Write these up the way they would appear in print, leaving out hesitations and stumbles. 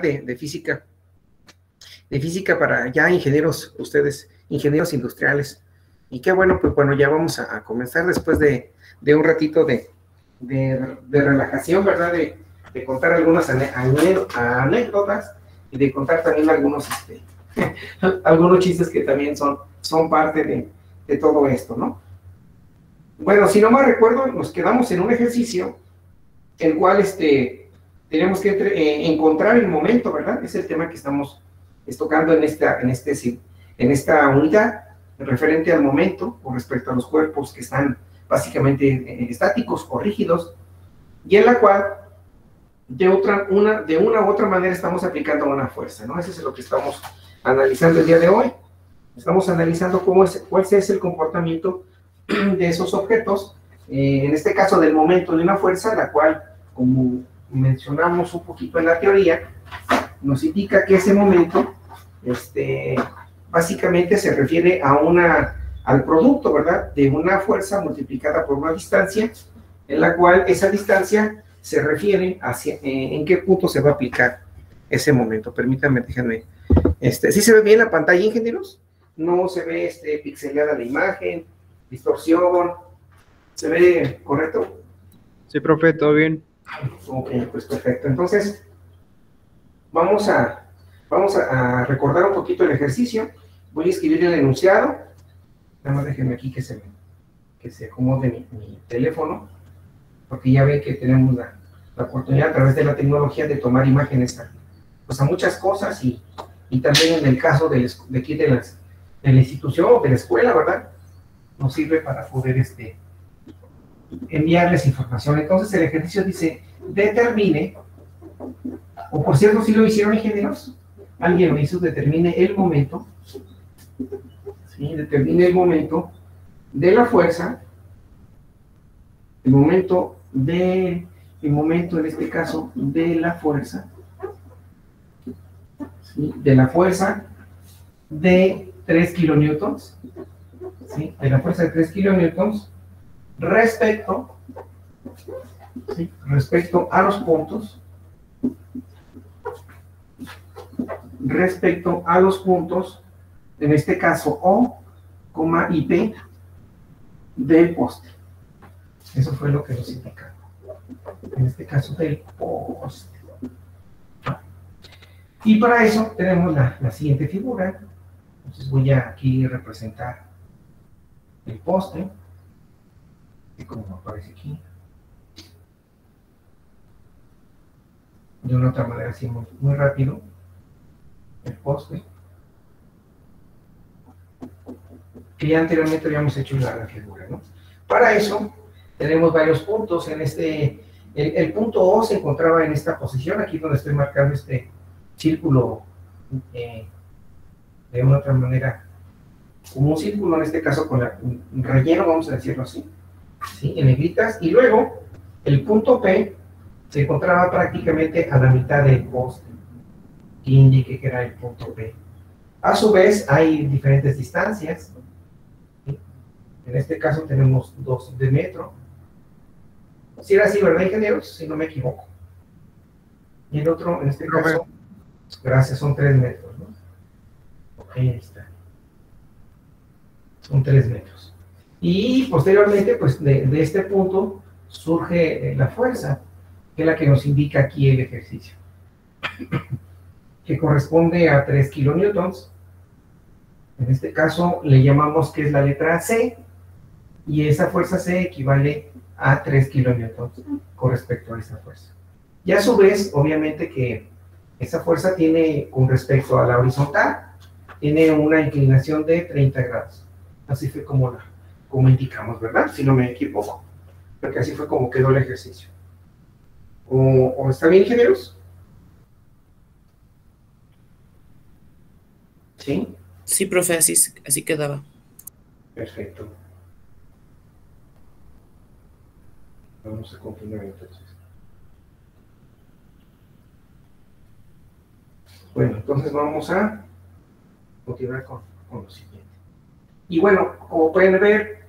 unidad de física para ya ingenieros, ustedes, ingenieros industriales. Y qué bueno, pues bueno, ya vamos a comenzar después de un ratito de relajación, ¿verdad? De contar algunas anécdotas y de contar también algunos, algunos chistes que también son parte de todo esto, ¿no? Bueno, si no mal recuerdo, nos quedamos en un ejercicio, el cual tenemos que encontrar el momento, ¿verdad? Es el tema que estamos tocando en esta unidad, referente al momento con respecto a los cuerpos que están básicamente estáticos o rígidos, y en la cual de una u otra manera estamos aplicando una fuerza, ¿no? Eso es lo que estamos analizando el día de hoy. Estamos analizando cuál es el comportamiento de esos objetos, en este caso del momento de una fuerza, la cual, como mencionamos un poquito en la teoría, nos indica que ese momento, básicamente se refiere al producto, ¿verdad?, de una fuerza multiplicada por una distancia, en la cual esa distancia se refiere hacia en qué punto se va a aplicar ese momento. Permítanme, déjenme. ¿Sí se ve bien la pantalla, ingenieros? No se ve pixeleada la imagen, distorsión. ¿Se ve correcto? Sí, profe, todo bien. Ok, pues perfecto. Entonces, vamos a recordar un poquito el ejercicio. Voy a escribir el enunciado. Nada más déjenme aquí que se acomode mi teléfono, porque ya ven que tenemos la oportunidad a través de la tecnología de tomar imágenes a muchas cosas, y también en el caso de aquí de la institución o de la escuela, ¿verdad? Nos sirve para poder enviarles información. Entonces el ejercicio dice, determine, o por cierto, ¿sí lo hicieron, ingenieros? Alguien lo hizo, determine el momento, ¿sí? Determine el momento de la fuerza, el momento en este caso de la fuerza, ¿sí? De la fuerza de 3 kilonewtons, ¿sí? De la fuerza de 3 kilonewtons respecto a los puntos, en este caso O, y P del poste. Eso fue lo que nos indica. En este caso del poste. Y para eso tenemos la siguiente figura. Entonces voy a aquí representar el poste, y como aparece aquí, de una otra manera así muy rápido, el poste, que ya anteriormente habíamos hecho la figura, ¿no? Para eso tenemos varios puntos. El punto O se encontraba en esta posición, aquí donde estoy marcando este círculo, de una otra manera, como un círculo, en este caso con un relleno, vamos a decirlo así, ¿sí? En negritas. Y luego el punto P se encontraba prácticamente a la mitad del poste, que indique que era el punto P. A su vez hay diferentes distancias, ¿sí? En este caso tenemos 2 de metro. Si era así, ¿verdad, ingenieros? Si no me equivoco. Y el otro, en este caso, gracias, son 3 metros, ¿no? Ok, ahí está. Son 3 metros. Y posteriormente, pues de este punto surge la fuerza, que es la que nos indica aquí el ejercicio, que corresponde a 3 kilonewtons. En este caso le llamamos que es la letra C, y esa fuerza C equivale a 3 kilonewtons con respecto a esa fuerza. Y a su vez, obviamente que esa fuerza tiene, con respecto a la horizontal, tiene una inclinación de 30 grados. Así fue como indicamos, ¿verdad? Si no me equivoco. Porque así fue como quedó el ejercicio. ¿O está bien, ingenieros? ¿Sí? Sí, profe, así quedaba. Perfecto. Vamos a continuar entonces. Bueno, entonces vamos a continuar con lo siguiente. Y bueno, como pueden ver,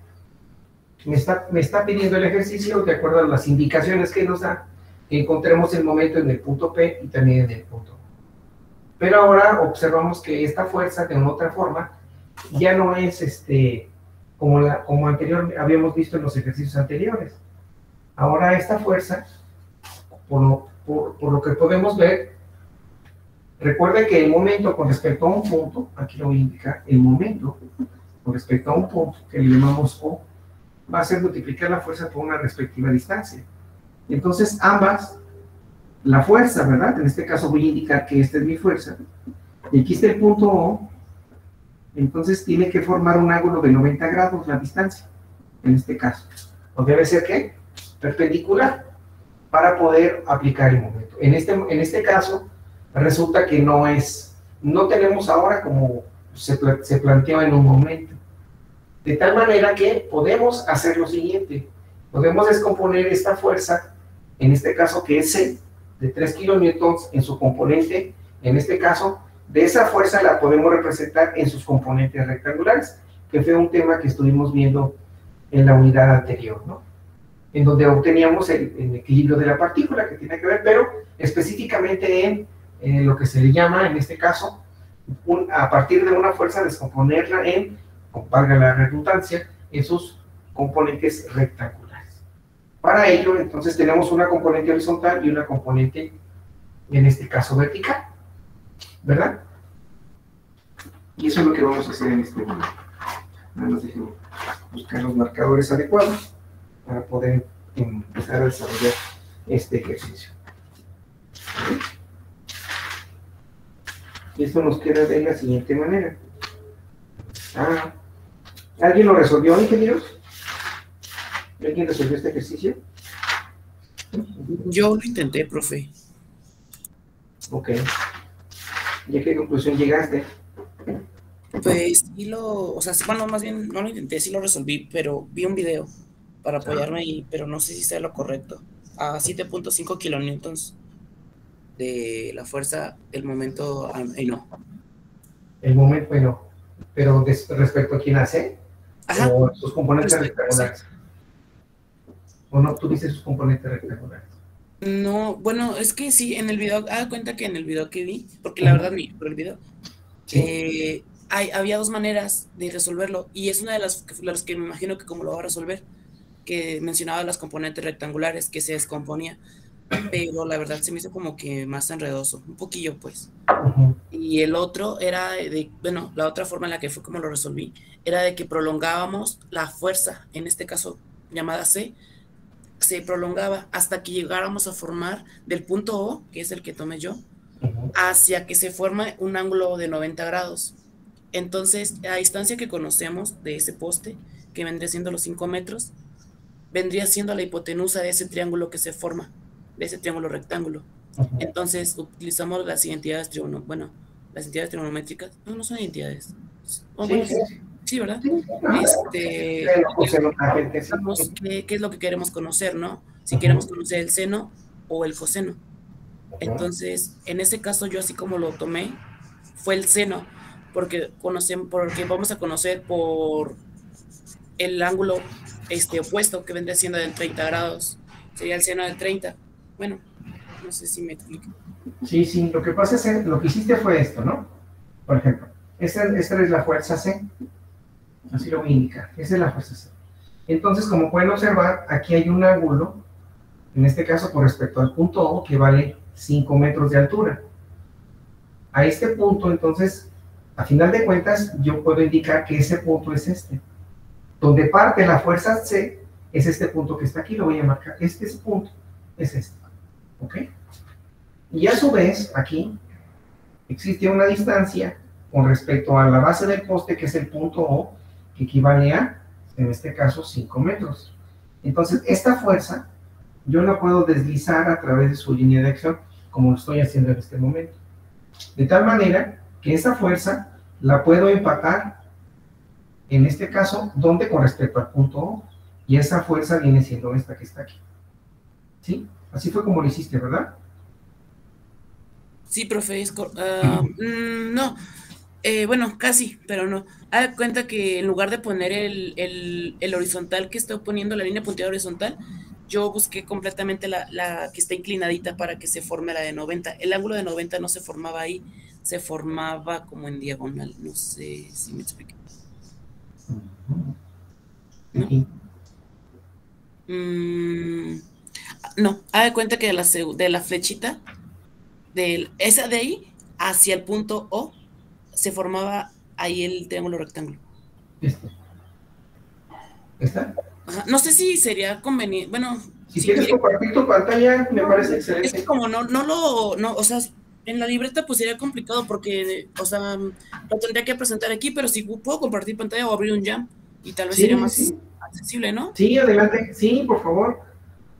me está pidiendo el ejercicio, de acuerdo a las indicaciones que nos da, que encontremos el momento en el punto P y también en el punto Pero ahora observamos que esta fuerza, de una otra forma, ya no es como anterior habíamos visto en los ejercicios anteriores. Ahora esta fuerza, por lo que podemos ver, recuerden que el momento con respecto a un punto, aquí lo voy a indicar, el momento con respecto a un punto, que le llamamos O, va a ser multiplicar la fuerza por una respectiva distancia. Entonces ambas, la fuerza, ¿verdad? En este caso voy a indicar que esta es mi fuerza, y aquí está el punto O, entonces tiene que formar un ángulo de 90 grados la distancia, en este caso. ¿O debe ser qué? Perpendicular, para poder aplicar el momento. En este caso, resulta que no tenemos ahora como se planteó en un momento. De tal manera que podemos hacer lo siguiente, podemos descomponer esta fuerza, en este caso que es C, de 3 kilonewtons en su componente, en este caso, de esa fuerza la podemos representar en sus componentes rectangulares, que fue un tema que estuvimos viendo en la unidad anterior, ¿no? En donde obteníamos el equilibrio de la partícula, que tiene que ver, pero específicamente en lo que se le llama, en este caso, a partir de una fuerza, descomponerla valga la redundancia, en sus componentes rectangulares. Para ello, entonces, tenemos una componente horizontal y una componente, en este caso, vertical, ¿verdad? Y eso es lo que vamos a hacer en este momento. Nada más déjenme buscar los marcadores adecuados para poder empezar a desarrollar este ejercicio. Y esto nos queda de la siguiente manera. ¿Alguien lo resolvió, ingenieros? ¿Alguien resolvió este ejercicio? Yo lo intenté, profe. Ok. ¿Y a qué conclusión llegaste? Pues sí o sea, bueno, más bien no lo intenté, sí lo resolví, pero vi un video para apoyarme ahí, pero no sé si sea lo correcto. A 7.5 kilonewtons de la fuerza, el momento, no. El momento, bueno, pero respecto a quién hace, Ajá. o sus componentes rectangulares. Sí. ¿O no tuviste sus componentes rectangulares? No, bueno, es que sí, en el video, cuenta que en el video que vi, porque la verdad ni por el video, ¿Sí? había dos maneras de resolverlo, y es una de las que me imagino que como lo va a resolver, que mencionaba las componentes rectangulares, que se descomponía, pero la verdad se me hizo como que más enredoso, un poquillo pues. Y el otro era la otra forma en la que fue como lo resolví, era de que prolongábamos la fuerza, en este caso llamada C, se prolongaba hasta que llegáramos a formar del punto O, que es el que tomé yo, hacia que se forma un ángulo de 90 grados. Entonces, la distancia que conocemos de ese poste, que vendría siendo los 5 metros, vendría siendo la hipotenusa de ese triángulo que se forma, de ese triángulo rectángulo. Entonces, utilizamos las identidades trigonométricas. No son identidades. Sí, ¿verdad? ¿Qué es lo que queremos conocer, no? Si queremos conocer el seno o el coseno. Entonces, en ese caso, yo así como lo tomé, fue el seno, porque vamos a conocer por el ángulo opuesto, que vendría siendo del 30 grados. Sería el seno del 30. Bueno, no sé si me explico. Sí, lo que pasa es que lo que hiciste fue esto, ¿no? Por ejemplo, esta es la fuerza C. Así lo voy a indicar. Esa es la fuerza C. Entonces, como pueden observar, aquí hay un ángulo, en este caso con respecto al punto O, que vale 5 metros de altura. A este punto, entonces, a final de cuentas, yo puedo indicar que ese punto es este. Donde parte la fuerza C, es este punto que está aquí, lo voy a marcar. Este punto es este. ¿Ok? Y a su vez, aquí, existe una distancia con respecto a la base del poste, que es el punto O, que equivale a, en este caso, 5 metros. Entonces, esta fuerza, yo la puedo deslizar a través de su línea de acción, como lo estoy haciendo en este momento. De tal manera que esa fuerza la puedo empatar, en este caso, ¿dónde? Con respecto al punto O, y esa fuerza viene siendo esta que está aquí. ¿Sí? Así fue como lo hiciste, ¿verdad? Sí, profe, no, bueno, casi, pero no. Haz cuenta que en lugar de poner el horizontal que estoy poniendo, la línea punteada horizontal, yo busqué completamente la que está inclinadita para que se forme la de 90. El ángulo de 90 no se formaba ahí, se formaba como en diagonal. No sé si me expliqué. ¿No? No, haz de cuenta que de la flechita, esa de ahí hacia el punto O, se formaba ahí el triángulo rectángulo. ¿Está? Ajá. No sé si sería conveniente, bueno, si quieres compartir tu pantalla, me parece excelente. Es que como no, o sea, en la libreta pues sería complicado porque, o sea, lo tendría que presentar aquí, pero si puedo compartir pantalla o abrir un Jam y tal vez sería más accesible, ¿no? Sí, adelante, sí, por favor,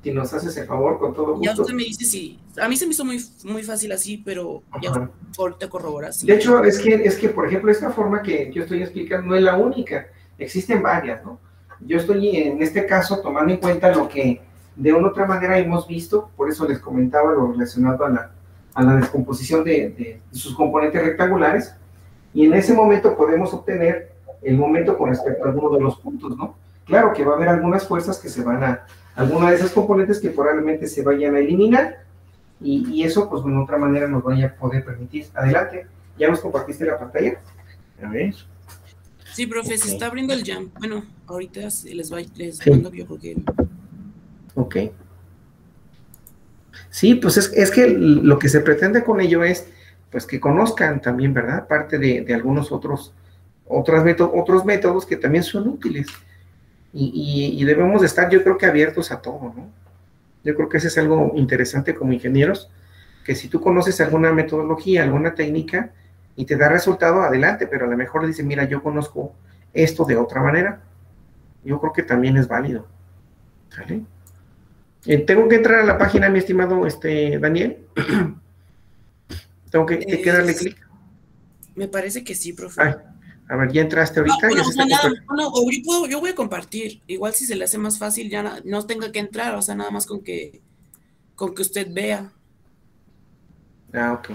si nos haces el favor, con todo gusto. Ya usted me dice si, a mí se me hizo muy fácil así, pero ya ahorita corroboras. De hecho, es que, por ejemplo, esta forma que yo estoy explicando no es la única, existen varias, ¿no? Yo estoy en este caso tomando en cuenta lo que de una u otra manera hemos visto, por eso les comentaba lo relacionado a la descomposición de sus componentes rectangulares, y en ese momento podemos obtener el momento con respecto a alguno de los puntos, ¿no? Claro que va a haber algunas fuerzas que se van alguna de esas componentes que probablemente se vayan a eliminar, y eso, pues, de una otra manera nos vaya a poder permitir. Adelante, ¿ya nos compartiste la pantalla? A ver. Sí, profe, se está abriendo el Jam. Bueno, ahorita les mando yo porque... Ok. Sí, pues es que lo que se pretende con ello es, pues, que conozcan también, ¿verdad? Parte de algunos otros métodos que también son útiles. Y debemos de estar, yo creo que abiertos a todo, ¿no? Yo creo que eso es algo interesante como ingenieros, que si tú conoces alguna metodología, alguna técnica, y te da resultado, adelante, pero a lo mejor le dicen, mira, yo conozco esto de otra manera. Yo creo que también es válido. ¿Vale? Tengo que entrar a la página, mi estimado Daniel. Tengo que darle clic. Me parece que sí, profe. Ay, a ver, ya entraste ahorita. Yo voy a compartir. Igual si se le hace más fácil, ya no tenga que entrar, o sea, nada más con que usted vea. Ah, ok.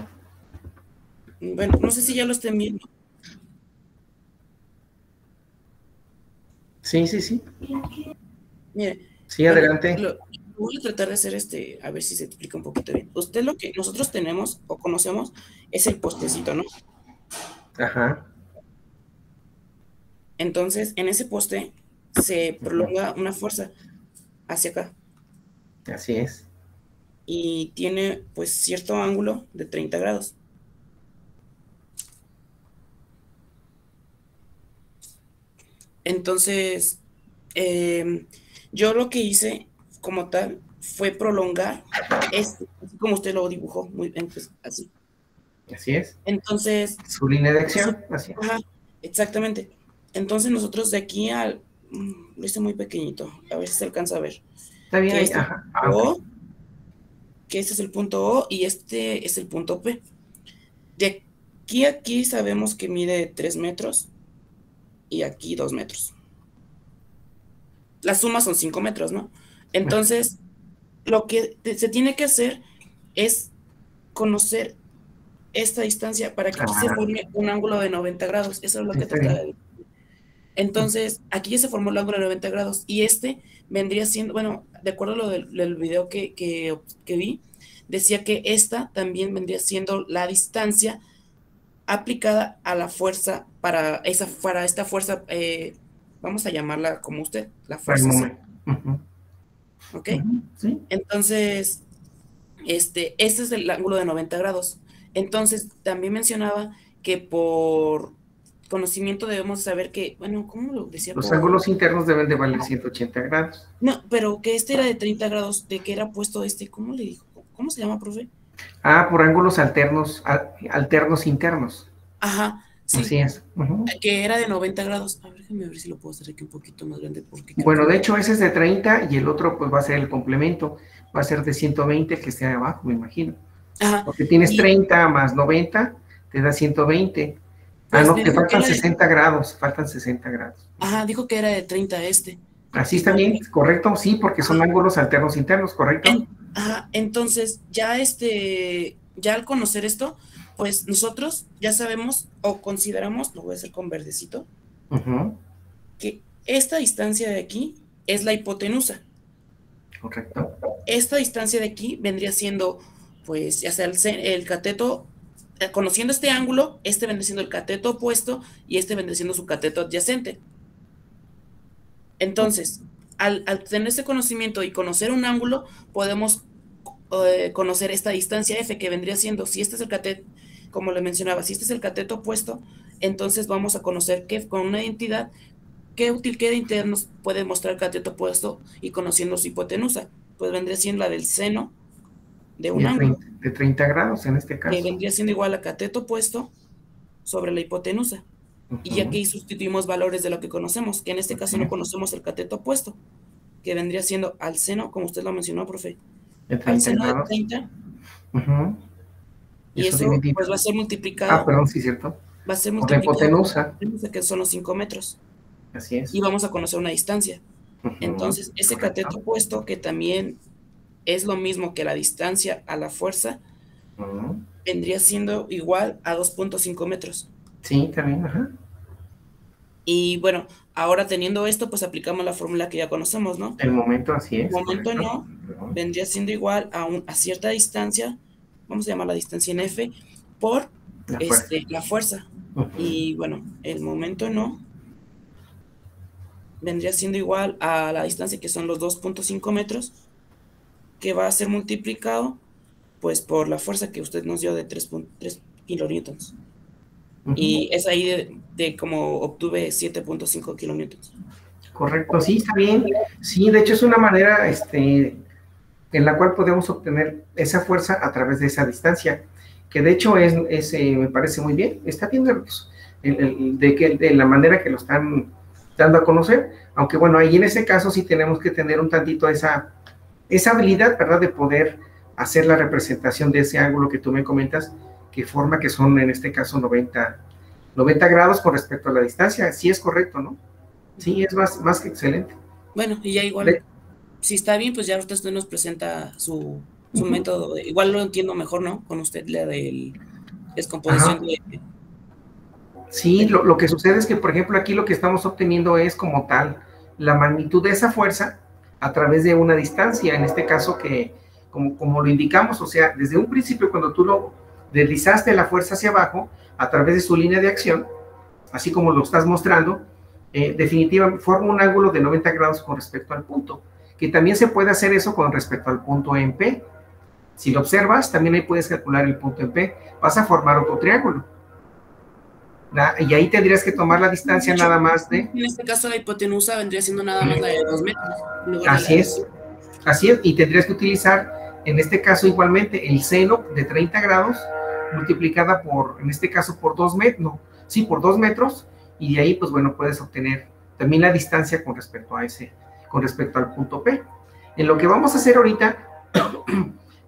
Bueno, no sé si ya lo estén viendo. Sí. Mire. Sí, adelante. Voy a tratar de hacer a ver si se explica un poquito bien. Usted lo que nosotros tenemos o conocemos es el postecito, ¿no? Ajá. Entonces, en ese poste se prolonga una fuerza hacia acá. Así es. Y tiene, pues, cierto ángulo de 30 grados. Entonces, yo lo que hice como tal fue prolongar así como usted lo dibujó, muy bien, pues, así. Así es. Entonces... Su línea de acción, así es. Ajá, exactamente. Entonces nosotros de aquí lo hice muy pequeñito, a ver si se alcanza a ver. Está bien, que este es el punto O y este es el punto P. De aquí a aquí sabemos que mide 3 metros y aquí 2 metros. La suma son 5 metros, ¿no? Entonces, lo que se tiene que hacer es conocer esta distancia para que aquí se forme un ángulo de 90 grados. Eso es lo que trataba de decir. Entonces, aquí ya se formó el ángulo de 90 grados y vendría siendo, bueno, de acuerdo a lo del video que vi, decía que esta también vendría siendo la distancia aplicada a la fuerza para esta fuerza, vamos a llamarla como usted, la fuerza C. ¿Ok? Sí. Entonces, este es el ángulo de 90 grados. Entonces, también mencionaba que por conocimiento debemos saber que, bueno, ¿cómo lo decía? Los ángulos internos deben de valer 180 grados. No, pero que era de 30 grados, de que era puesto ¿cómo le dijo? ¿Cómo se llama, profe? Por ángulos alternos internos. Ajá, sí. Así es. Que era de 90 grados. A ver, déjame ver si lo puedo hacer aquí un poquito más grande. Bueno, de hecho ese es de 30 y el otro pues va a ser el complemento. Va a ser de 120 que esté abajo, me imagino. Ajá. Porque tienes 30 más 90, te da 120. Pues no, te faltan 60 grados, faltan 60 grados. Ajá, dijo que era de 30 Así está bien, correcto, sí, porque son ángulos alternos internos, ¿correcto? Entonces, ya al conocer esto, pues nosotros ya sabemos o consideramos, lo voy a hacer con verdecito, que esta distancia de aquí es la hipotenusa. Correcto. Esta distancia de aquí vendría siendo, pues, ya sea el cateto conociendo este ángulo, este vendría siendo el cateto opuesto y este vendría siendo su cateto adyacente. Entonces, al tener ese conocimiento y conocer un ángulo, podemos conocer esta distancia F, que vendría siendo, si este es el cateto, como le mencionaba, si este es el cateto opuesto, entonces vamos a conocer que con una identidad, qué identidad nos puede mostrar el cateto opuesto, y conociendo su hipotenusa, pues vendría siendo la del seno de un ángulo. De 30 grados en este caso. Que vendría siendo igual a cateto opuesto sobre la hipotenusa. Y aquí sustituimos valores de lo que conocemos, que en este caso no conocemos el cateto opuesto, que vendría siendo al seno, como usted lo mencionó, profe, al seno de 30, y eso pues va a ser multiplicado. Perdón, sí, cierto. Va a ser multiplicado por la hipotenusa, que son los 5 metros. Así es. Y vamos a conocer una distancia. Entonces, ese cateto opuesto, que también es lo mismo que la distancia a la fuerza, vendría siendo igual a 2.5 metros. Sí, también, ajá. Y bueno, ahora teniendo esto, pues aplicamos la fórmula que ya conocemos, ¿no? El momento, así es. El momento no, vendría siendo igual a cierta distancia, vamos a llamar la distancia en F, por la fuerza. Y bueno, el momento no vendría siendo igual a la distancia, que son los 2.5 metros, que va a ser multiplicado pues por la fuerza que usted nos dio de 3.3 kilonewtons. Y es ahí de como obtuve 7.5 kilonewtons. Correcto, sí, está bien. Sí, de hecho es una manera en la cual podemos obtener esa fuerza a través de esa distancia, que de hecho me parece muy bien. Está bien de la manera que lo están dando a conocer, aunque bueno, ahí en ese caso sí tenemos que tener un tantito esa habilidad, ¿verdad?, de poder hacer la representación de ese ángulo que tú me comentas, que forma que son en este caso 90 grados con respecto a la distancia. Sí es correcto, ¿no? Sí, es más que excelente. Bueno, y ya igual, si está bien, pues ya usted nos presenta su método. Igual lo entiendo mejor, ¿no? Con usted, la de descomposición de... Sí, lo que sucede es que, por ejemplo, aquí lo que estamos obteniendo es como tal la magnitud de esa fuerza a través de una distancia, en este caso que, como lo indicamos, o sea, desde un principio cuando tú lo deslizaste la fuerza hacia abajo a través de su línea de acción, así como lo estás mostrando, definitivamente forma un ángulo de 90 grados con respecto al punto, que también se puede hacer eso con respecto al punto en P. Si lo observas, también ahí puedes calcular el punto en P, vas a formar otro triángulo. Y ahí tendrías que tomar la distancia nada más de... En este caso la hipotenusa vendría siendo nada más la de 2 metros. Así es, y tendrías que utilizar, en este caso igualmente, el seno de 30 grados multiplicada por, en este caso, por 2 metros, por 2 metros, y de ahí, pues bueno, puedes obtener también la distancia con respecto al punto P. En lo que vamos a hacer ahorita,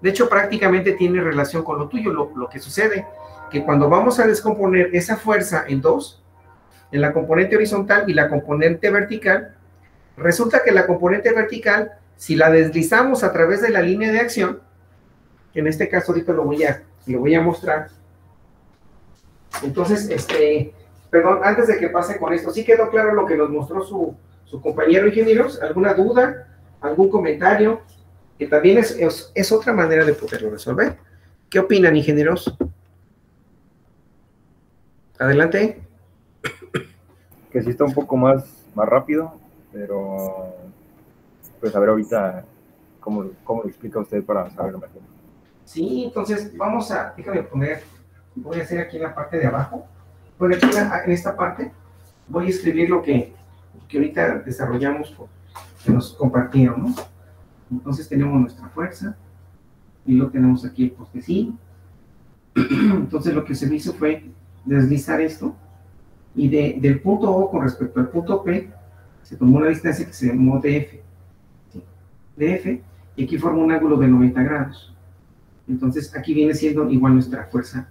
de hecho, prácticamente tiene relación con lo tuyo. Lo que sucede, que cuando vamos a descomponer esa fuerza en dos, en la componente horizontal y la componente vertical, resulta que la componente vertical, si la deslizamos a través de la línea de acción, en este caso ahorita lo voy a mostrar. Entonces, perdón, antes de que pase con esto, ¿sí quedó claro lo que nos mostró su compañero ingenieros? ¿Alguna duda? ¿Algún comentario? Que también es otra manera de poderlo resolver. ¿Qué opinan, ingenieros? Adelante. Que sí está un poco más rápido, pero pues a ver ahorita cómo lo explica usted para saberlo mejor. Sí, entonces voy a hacer aquí en la parte de abajo, bueno, aquí en esta parte, voy a escribir lo que ahorita desarrollamos, que nos compartieron, ¿no? Entonces tenemos nuestra fuerza, y lo tenemos aquí el postecín. Entonces lo que se hizo fue deslizar esto, y del punto O con respecto al punto P, se tomó una distancia que se llamó DF, ¿sí? DF, y aquí forma un ángulo de 90 grados. Entonces aquí viene siendo igual nuestra fuerza,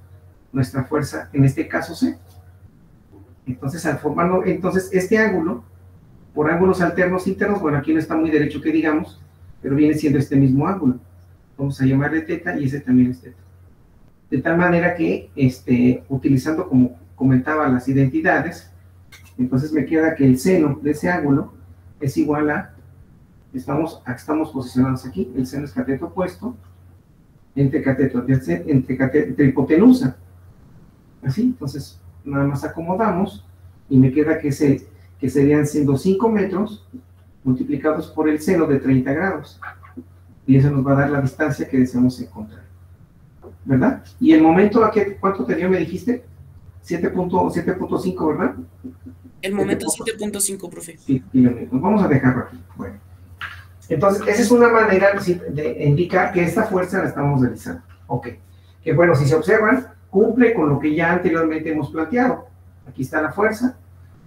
en este caso C. Entonces al formarlo, este ángulo, por ángulos alternos internos, bueno, aquí no está muy derecho que digamos, pero viene siendo este mismo ángulo. Vamos a llamarle teta, y ese también es teta. De tal manera que, utilizando, como comentaba, las identidades, entonces me queda que el seno de ese ángulo es igual a, estamos posicionados aquí, el seno es cateto opuesto, entre hipotenusa. Así, entonces nada más acomodamos y me queda que serían siendo 5 metros multiplicados por el seno de 30 grados. Y eso nos va a dar la distancia que deseamos encontrar, ¿verdad? Y el momento, ¿cuánto te dio, me dijiste? 7.5, ¿verdad? El momento 7.5, profe. Sí, nos vamos a dejarlo aquí. Bueno, entonces esa es una manera de indicar que esta fuerza la estamos realizando. Ok, que bueno, si se observan, cumple con lo que ya anteriormente hemos planteado. Aquí está la fuerza,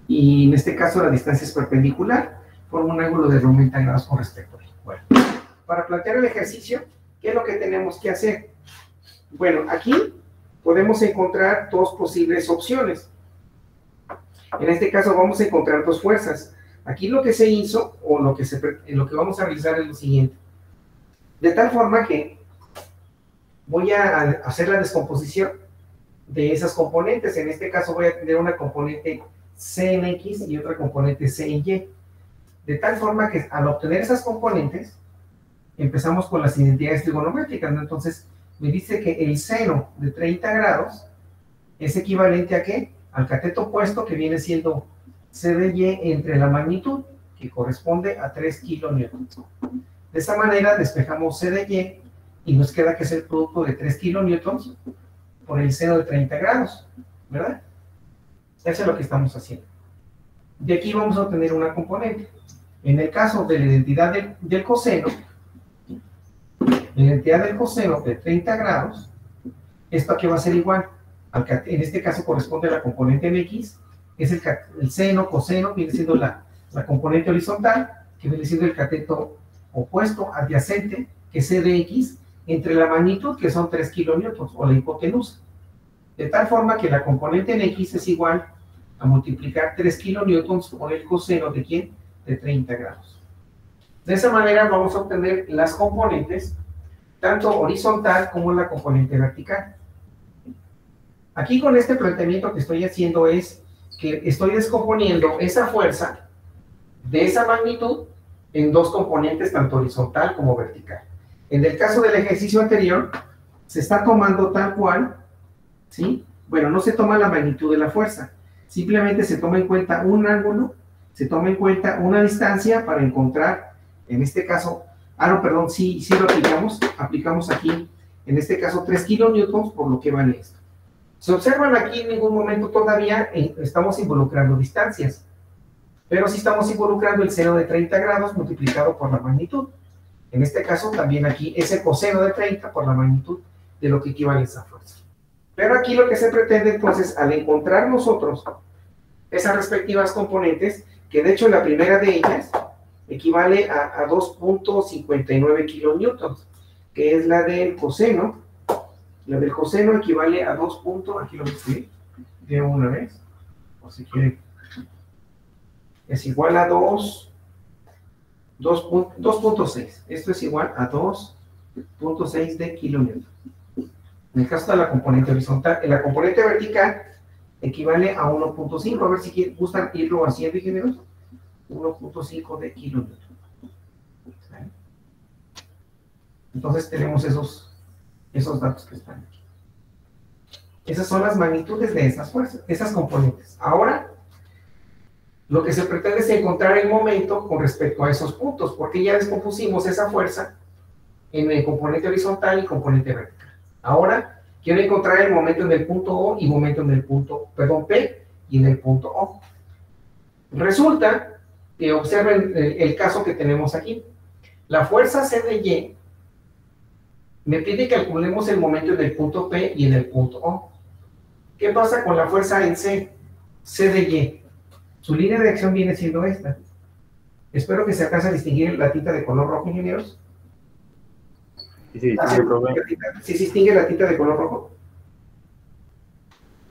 y en este caso la distancia es perpendicular, forma un ángulo de 90 grados con respecto a él. Bueno, para plantear el ejercicio, ¿qué es lo que tenemos que hacer? Bueno, aquí podemos encontrar dos posibles opciones. En este caso vamos a encontrar dos fuerzas. Aquí lo que se hizo, o lo que vamos a realizar es lo siguiente. De tal forma que voy a hacer la descomposición de esas componentes. En este caso voy a tener una componente C en X y otra componente C en Y. De tal forma que al obtener esas componentes, empezamos con las identidades trigonométricas, ¿no? Entonces, me dice que el seno de 30 grados es equivalente a ¿qué? Al cateto opuesto, que viene siendo C de Y entre la magnitud, que corresponde a 3 kilonewtons. De esa manera despejamos C de Y y nos queda que es el producto de 3 kilonewtons por el seno de 30 grados, ¿verdad? Eso es lo que estamos haciendo. De aquí vamos a obtener una componente. En el caso de la identidad del coseno, la identidad del coseno de 30 grados, esto aquí va a ser igual, en este caso corresponde a la componente en X, es el seno, coseno, viene siendo la componente horizontal, que viene siendo el cateto opuesto, adyacente, que es C de X, entre la magnitud, que son 3 kilonewtons, o la hipotenusa. De tal forma que la componente en X es igual a multiplicar 3 kilonewtons por el coseno de ¿quién? De 30 grados. De esa manera vamos a obtener las componentes, tanto horizontal como la componente vertical. Aquí con este planteamiento que estoy haciendo es que estoy descomponiendo esa fuerza de esa magnitud en dos componentes, tanto horizontal como vertical. En el caso del ejercicio anterior, se está tomando tal cual, ¿sí? Bueno, no se toma la magnitud de la fuerza, simplemente se toma en cuenta un ángulo, se toma en cuenta una distancia para encontrar, en este caso, no, perdón, sí lo aplicamos aquí, en este caso 3 kilonewtons, por lo que vale esto. Se observan aquí, en ningún momento todavía estamos involucrando distancias, pero sí estamos involucrando el seno de 30 grados multiplicado por la magnitud. En este caso también aquí es el coseno de 30 por la magnitud de lo que equivale a esa fuerza. Pero aquí lo que se pretende entonces, al encontrar nosotros esas respectivas componentes, que de hecho la primera de ellas equivale a 2.59 kilonewtons, que es la del coseno. La del coseno equivale a 2. Aquí lo voy a escribir de una vez, o si quieren, es igual a 2.6. Esto es igual a 2.6 de kilonewton. En el caso de la componente horizontal, en la componente vertical equivale a 1.5. A ver si gustan irlo haciendo, ingenieros. 1.5 de kilonewton. ¿Sale? Entonces tenemos esos datos que están aquí. Esas son las magnitudes de esas fuerzas, esas componentes. Ahora, lo que se pretende es encontrar el momento con respecto a esos puntos, porque ya descompusimos esa fuerza en el componente horizontal y componente vertical. Ahora, quiero encontrar el momento en el punto O y momento en el punto, P y en el punto O. Resulta que observen el caso que tenemos aquí. La fuerza C de Y me pide que calculemos el momento en el punto P y en el punto O. ¿Qué pasa con la fuerza en C de Y? Su línea de acción viene siendo esta. Espero que se alcance a distinguir la tinta de color rojo, ingenieros. Sí, ¿Sí se distingue la tinta de color rojo?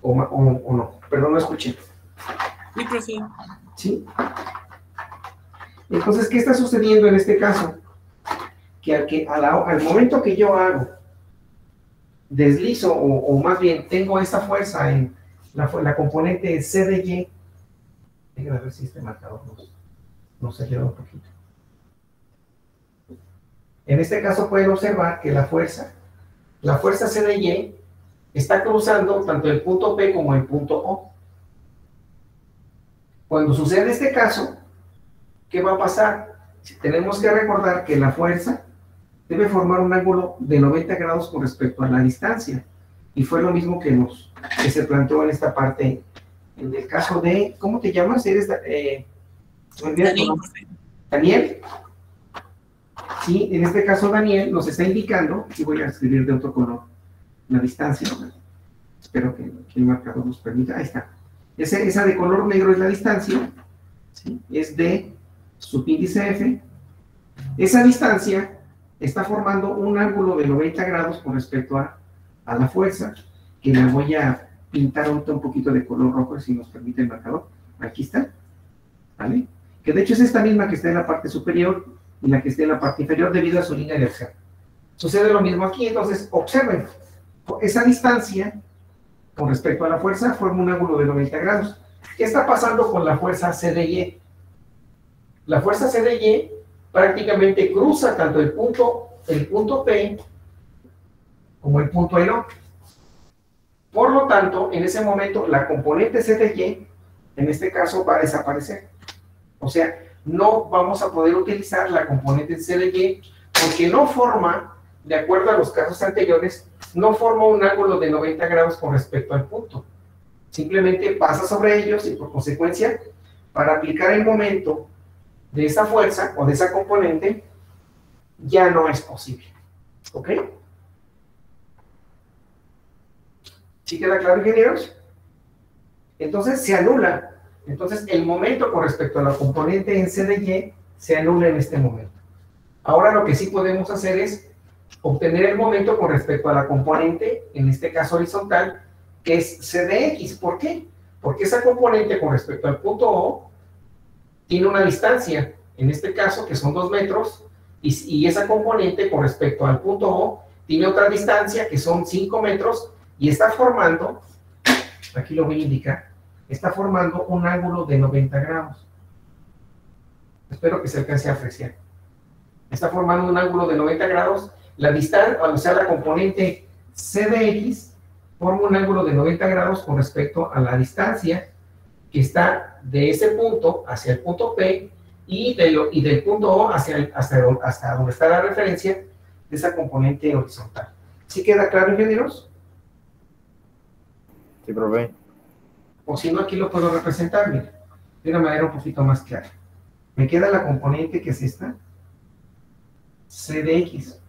¿O no? Perdón, no escuché. Sí, profe. ¿Sí? Entonces, ¿qué está sucediendo en este caso? Que al momento que yo hago, deslizo, o más bien tengo esta fuerza en la componente C de Y, déjenme ver si este marcador nos ayuda un poquito. En este caso pueden observar que la fuerza C de Y está cruzando tanto el punto P como el punto O. Cuando sucede este caso, ¿qué va a pasar? Tenemos que recordar que la fuerza debe formar un ángulo de 90 grados con respecto a la distancia. Y fue lo mismo que se planteó en esta parte, en el caso de, ¿cómo te llamas? ¿Eres Daniel. Daniel? Sí, en este caso Daniel nos está indicando, y voy a escribir de otro color, la distancia. Espero que el marcador nos permita. Ahí está. Esa de color negro es la distancia, ¿sí? Es de subíndice F. Esa distancia está formando un ángulo de 90 grados con respecto a la fuerza, que la voy a pintar ahorita un poquito de color rojo, si nos permite el marcador. Aquí está, ¿vale? Que de hecho es esta misma que está en la parte superior y la que está en la parte inferior debido a su línea de acción. Sucede lo mismo aquí, entonces observen, esa distancia con respecto a la fuerza forma un ángulo de 90 grados. ¿Qué está pasando con la fuerza C de Y? La fuerza C de Y prácticamente cruza tanto el punto P como el punto O. Por lo tanto, en ese momento, la componente C de Y, en este caso, va a desaparecer. O sea, no vamos a poder utilizar la componente C de Y porque no forma, de acuerdo a los casos anteriores, no forma un ángulo de 90 grados con respecto al punto. Simplemente pasa sobre ellos y, por consecuencia, para aplicar el momento de esa fuerza o de esa componente, ya no es posible. ¿Ok? ¿Sí queda claro, ingenieros? Entonces se anula. Entonces el momento con respecto a la componente en C de Y se anula en este momento. Ahora lo que sí podemos hacer es obtener el momento con respecto a la componente, en este caso horizontal, que es C de X. ¿Por qué? Porque esa componente con respecto al punto O tiene una distancia, en este caso, que son 2 metros, y esa componente con respecto al punto O tiene otra distancia, que son 5 metros, y está formando, aquí lo voy a indicar, está formando un ángulo de 90 grados. Espero que se alcance a apreciar. Está formando un ángulo de 90 grados. La distancia, o sea, la componente C de X forma un ángulo de 90 grados con respecto a la distancia que está de ese punto hacia el punto P y del punto O hasta donde está la referencia de esa componente horizontal. ¿Sí queda claro, ingenieros? Sí, profe. O si no, aquí lo puedo representar, mira, de una manera un poquito más clara. Me queda la componente que es esta, C de X.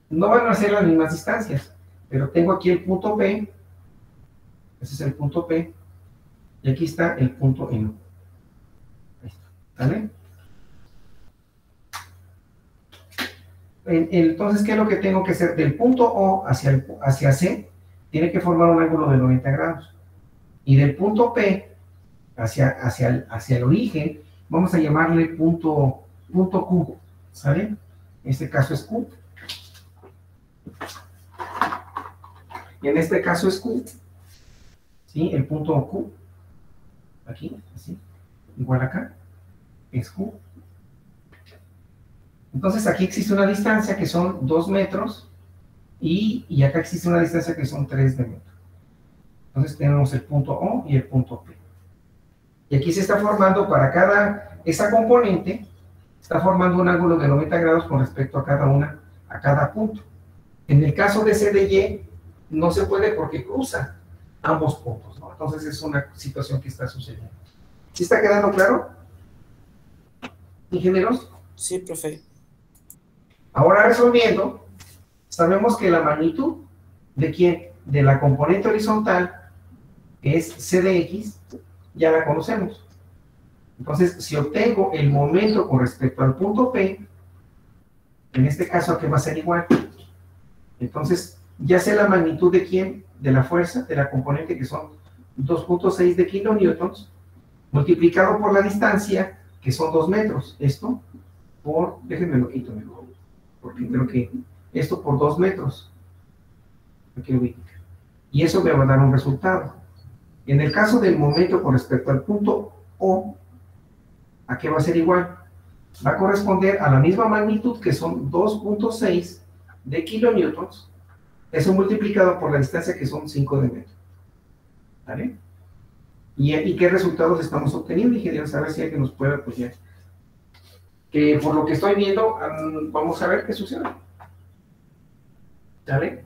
No van a ser las mismas distancias, pero tengo aquí el punto P, ese es el punto P, y aquí está el punto N. ¿Vale? Entonces, ¿qué es lo que tengo que hacer? Del punto O hacia C, tiene que formar un ángulo de 90 grados. Y del punto P hacia el origen, vamos a llamarle punto Q, ¿sale? En este caso es Q. Y en este caso es Q, ¿sí? El punto Q, aquí, así, igual acá, es Q. Entonces aquí existe una distancia que son 2 metros y acá existe una distancia que son 3 de metro. Entonces tenemos el punto O y el punto P. Y aquí se está formando para esa componente, está formando un ángulo de 90 grados con respecto a cada punto. En el caso de C de Y, no se puede porque cruza ambos puntos, ¿no? Entonces es una situación que está sucediendo. ¿Sí está quedando claro, ingenieros? Sí, profe. Ahora resolviendo, sabemos que la magnitud de ¿quién? De la componente horizontal, que es C de X, ya la conocemos. Entonces, si obtengo el momento con respecto al punto P, en este caso, ¿qué va a ser igual? Entonces, ya sé la magnitud de ¿quién? De la fuerza, de la componente, que son 2.6 de kilonewtons, multiplicado por la distancia, que son 2 metros. Esto por, déjenme lo quito mejor, porque creo que esto por 2 metros. Aquí lo voy a indicar. Y eso me va a dar un resultado. En el caso del momento con respecto al punto O, ¿a qué va a ser igual? Va a corresponder a la misma magnitud, que son 2.6 de kilonewtons, Eso multiplicado por la distancia, que son 5 de metro. ¿Vale? ¿Y qué resultados estamos obteniendo, ingenieros? A ver si alguien nos puede apoyar. Que por lo que estoy viendo, vamos a ver qué sucede. ¿Vale?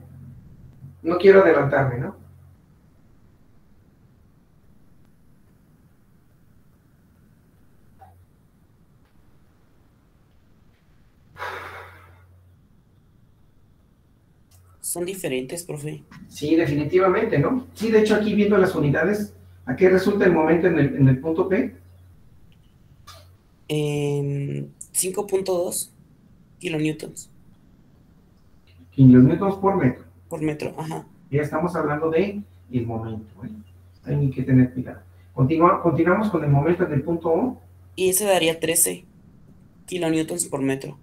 No quiero adelantarme, ¿no? Son diferentes, profe. Sí, definitivamente, ¿no? Sí, de hecho, aquí viendo las unidades, ¿a qué resulta el momento en el punto P? 5.2 kilonewtons Kilonewtons por metro. por metro, ajá. Ya estamos hablando de el momento, ¿eh? Hay que tener cuidado. Continuamos con el momento en el punto O. Y ese daría 13 kilonewtons por metro.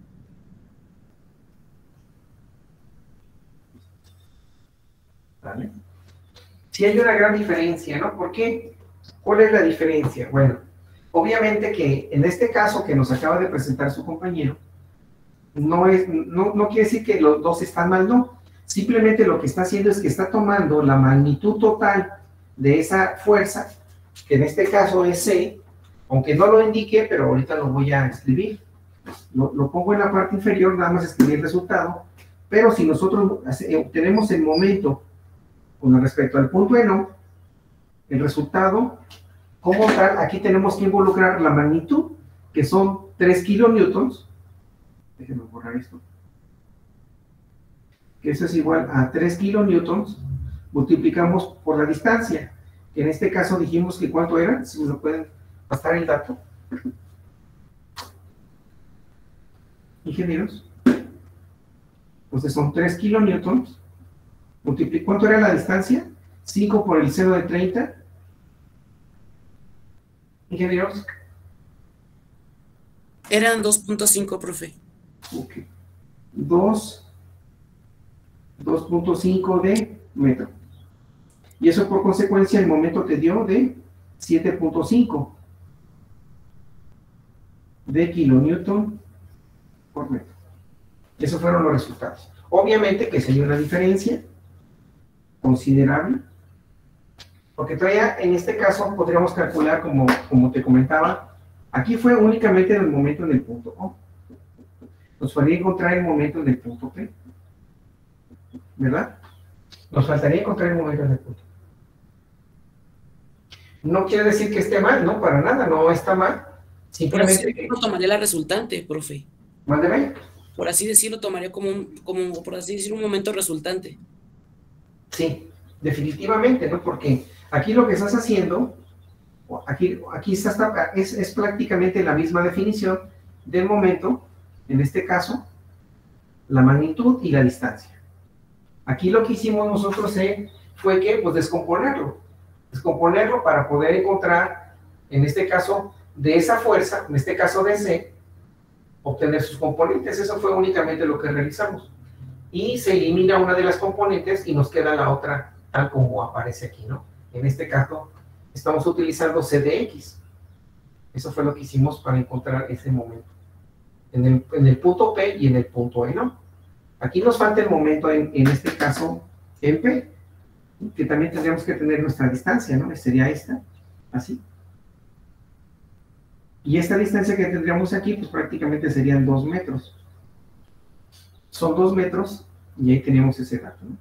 ¿Vale? Sí hay una gran diferencia, ¿no? ¿Por qué? ¿Cuál es la diferencia? Bueno, obviamente que en este caso que nos acaba de presentar su compañero, no quiere decir que los dos están mal, no. Simplemente lo que está haciendo es que está tomando la magnitud total de esa fuerza, que en este caso es C, aunque no lo indique, pero ahorita lo voy a escribir. Lo pongo en la parte inferior, nada más escribir el resultado, pero si nosotros obtenemos el momento con respecto al punto N, el resultado, como tal, aquí tenemos que involucrar la magnitud, que son 3 kilonewtons. Déjenme borrar esto. Que eso es igual a 3 kilonewtons, multiplicamos por la distancia, que en este caso dijimos que ¿cuánto era? Si me lo pueden pasar el dato. Ingenieros. Entonces son 3 kilonewtons. ¿Cuánto era la distancia? 5 por el seno de 30. Ingenieros. Eran 2.5, profe. Ok. 2.5 de metro. Y eso por consecuencia el momento te dio de 7.5 de kilonewton por metro. Esos fueron los resultados. Obviamente que sería una diferencia considerable, porque todavía en este caso podríamos calcular, como te comentaba, aquí fue únicamente en el momento en el punto O. Nos faltaría encontrar el momento en el punto P, ¿verdad? Nos faltaría encontrar el momento en el punto. No quiere decir que esté mal, ¿no? Para nada, no está mal. Simplemente que... Por así tomaría la resultante, profe. Mándeme. Por así decirlo, tomaría por así decirlo, un momento resultante. Sí, definitivamente, ¿no? Porque aquí lo que estás haciendo, aquí es prácticamente la misma definición del momento, en este caso, la magnitud y la distancia. Aquí lo que hicimos nosotros fue que, pues, descomponerlo para poder encontrar, en este caso, de esa fuerza, en este caso de C, obtener sus componentes. Eso fue únicamente lo que realizamos. Y se elimina una de las componentes y nos queda la otra tal como aparece aquí, ¿no? En este caso, estamos utilizando CDX. Eso fue lo que hicimos para encontrar ese momento. En el punto P y en el punto E, ¿no? Aquí nos falta el momento, en este caso, en P, que también tendríamos que tener nuestra distancia, ¿no? Sería esta, así. Y esta distancia que tendríamos aquí, pues prácticamente serían 2 metros. Son 2 metros, y ahí tenemos ese dato, ¿no?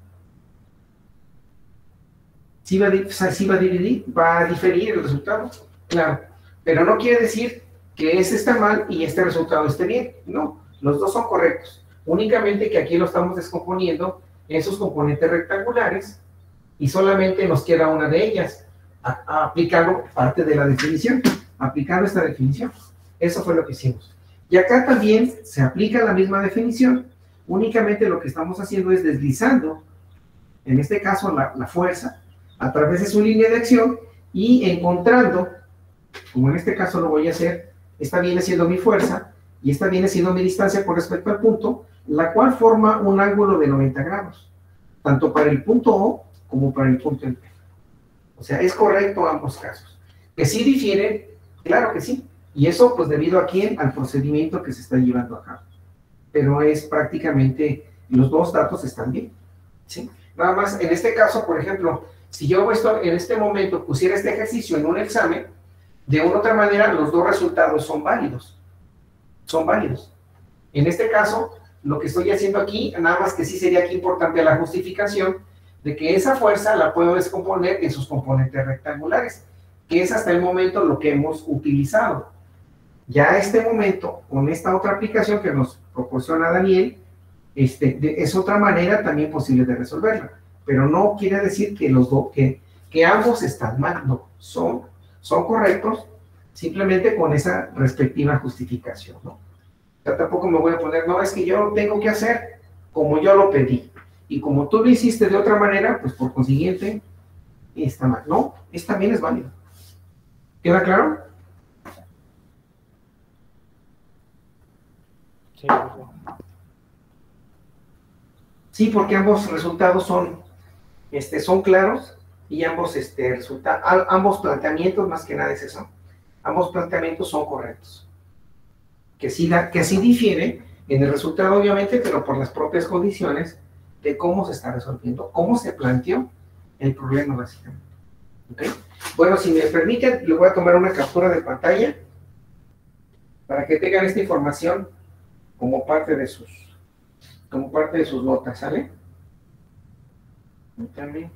¿Sí va a diferir el resultado? Claro, pero no quiere decir que ese está mal y este resultado esté bien. No, los dos son correctos. Únicamente que aquí lo estamos descomponiendo en sus componentes rectangulares y solamente nos queda una de ellas, aplicando parte de la definición, aplicando esta definición. Eso fue lo que hicimos. Y acá también se aplica la misma definición, únicamente lo que estamos haciendo es deslizando, en este caso la fuerza, a través de su línea de acción y encontrando, como en este caso lo voy a hacer, esta viene siendo mi fuerza y esta viene siendo mi distancia con respecto al punto, la cual forma un ángulo de 90 grados, tanto para el punto O como para el punto P. O sea, es correcto ambos casos. Que sí difieren, claro que sí, y eso pues debido a quién, al procedimiento que se está llevando a cabo. Pero es prácticamente, los dos datos están bien. ¿sí? Nada más, en este caso, por ejemplo, si yo esto, en este momento pusiera este ejercicio en un examen, de una u otra manera los dos resultados son válidos. Son válidos. En este caso, lo que estoy haciendo aquí, nada más que sí sería aquí importante la justificación de que esa fuerza la puedo descomponer en sus componentes rectangulares, que es hasta el momento lo que hemos utilizado. Ya a este momento, con esta otra aplicación que nos proporciona Daniel, es otra manera también posible de resolverla, pero no quiere decir que que ambos están mal, no, son correctos, simplemente con esa respectiva justificación, ¿no? O sea, tampoco me voy a poner, no, es que yo lo tengo que hacer como yo lo pedí, y como tú lo hiciste de otra manera, pues por consiguiente, está mal. No, también es válido. ¿Queda claro? Sí, Sí, porque ambos resultados son claros y ambos planteamientos, más que nada es eso, ambos planteamientos son correctos. Que sí difieren en el resultado, obviamente, pero por las propias condiciones de cómo se está resolviendo, cómo se planteó el problema, básicamente. ¿Okay? Bueno, si me permiten, le voy a tomar una captura de pantalla para que tengan esta información como parte de sus notas, ¿sale? También.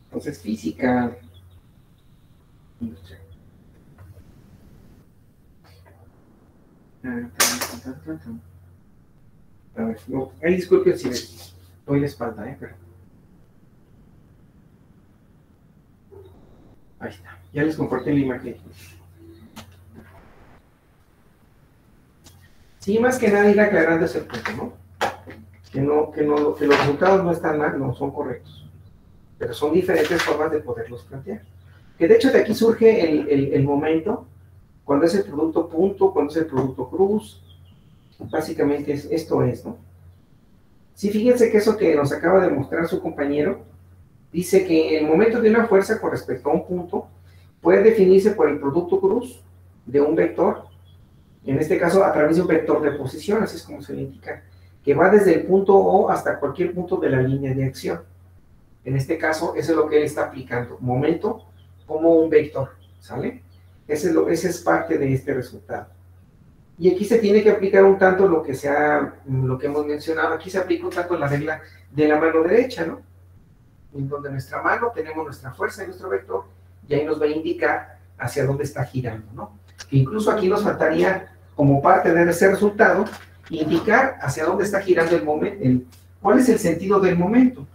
Entonces, física. A ver, no, ahí disculpen si les doy la espalda, pero... Ahí está, ya les compartí la imagen. Sí, más que nada ir aclarando ese punto, ¿no? Que los resultados no están mal, no son correctos, pero son diferentes formas de poderlos plantear. Que de hecho de aquí surge el momento, cuando es el producto punto, cuando es el producto cruz, básicamente esto es, ¿no? Sí, fíjense que eso que nos acaba de mostrar su compañero, dice que el momento de una fuerza con respecto a un punto puede definirse por el producto cruz de un vector, en este caso a través de un vector de posición, así es como se le indica, que va desde el punto O hasta cualquier punto de la línea de acción. En este caso, eso es lo que él está aplicando, momento como un vector, ¿sale? Ese es parte de este resultado. Y aquí se tiene que aplicar un tanto lo que hemos mencionado, aquí se aplica un tanto la regla de la mano derecha, ¿no? En donde nuestra mano tenemos nuestra fuerza y nuestro vector, y ahí nos va a indicar hacia dónde está girando, ¿no? Que incluso aquí nos faltaría, como parte de ese resultado, indicar hacia dónde está girando el momento, cuál es el sentido del momento.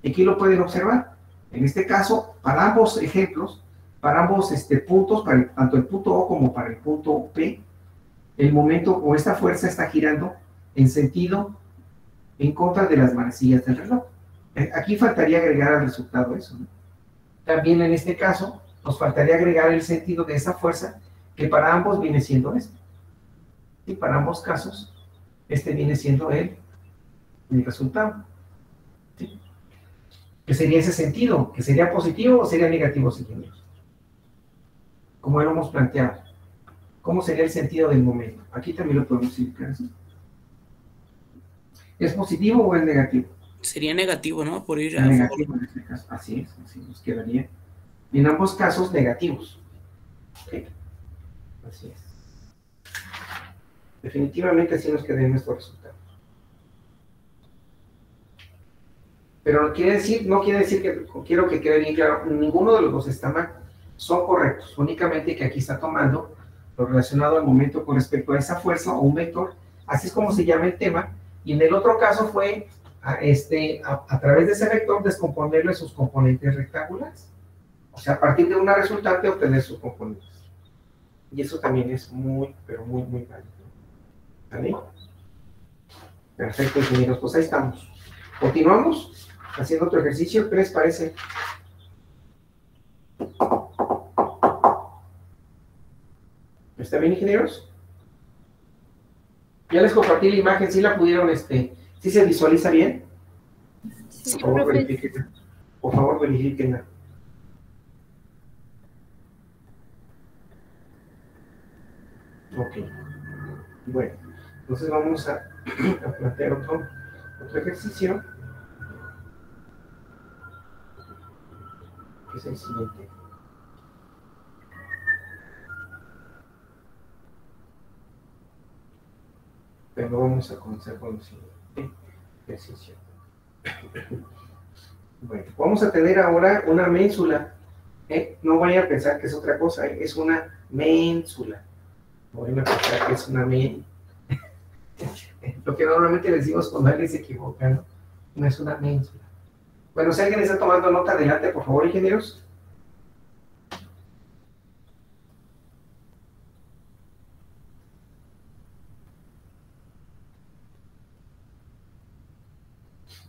Y aquí lo pueden observar. En este caso, para ambos ejemplos, para ambos puntos, tanto el punto O como para el punto P, el momento o esta fuerza está girando en sentido en contra de las manecillas del reloj. Aquí faltaría agregar al resultado eso, ¿no? También en este caso nos faltaría agregar el sentido de esa fuerza, que para ambos viene siendo esto. Y para ambos casos, viene siendo el resultado. ¿Sí? ¿Qué sería ese sentido? ¿Que sería positivo o sería negativo, señores? Como lo hemos planteado. ¿Cómo sería el sentido del momento? Aquí también lo podemos indicar así. ¿Es positivo o es negativo? Sería negativo, ¿no? Por ir a negativo en este caso. Así nos quedaría. Y en ambos casos, negativos. ¿Okay? Así es. Definitivamente así nos quedarían nuestros resultados. Pero no quiere decir que, quiero que quede bien claro, ninguno de los dos está mal. Son correctos. Únicamente que aquí está tomando lo relacionado al momento con respecto a esa fuerza o un vector. Así es como se llama el tema. Y en el otro caso fue a través de ese vector descomponerle sus componentes rectangulares. O sea, a partir de una resultante obtener sus componentes. Y eso también es muy, pero muy, muy válido. ¿Vale? Perfecto, ingenieros. Pues ahí estamos. Continuamos haciendo otro ejercicio. ¿Qué les parece? ¿Está bien, ingenieros? Ya les compartí la imagen. ¿Sí la pudieron, sí se visualiza bien? Sí, Por favor, profe. verifíquenla. Por favor, verifíquenla. Ok. Bueno. Entonces vamos a plantear otro ejercicio, que es el siguiente. Pero vamos a comenzar con el siguiente ejercicio. Bueno, vamos a tener ahora una ménsula. No vayan a pensar que es otra cosa, es una ménsula. No vayan a pensar que es una ménsula. Lo que normalmente decimos cuando alguien se equivoca, ¿no? No es una ménsula. Bueno, si alguien está tomando nota, adelante, por favor, ingenieros.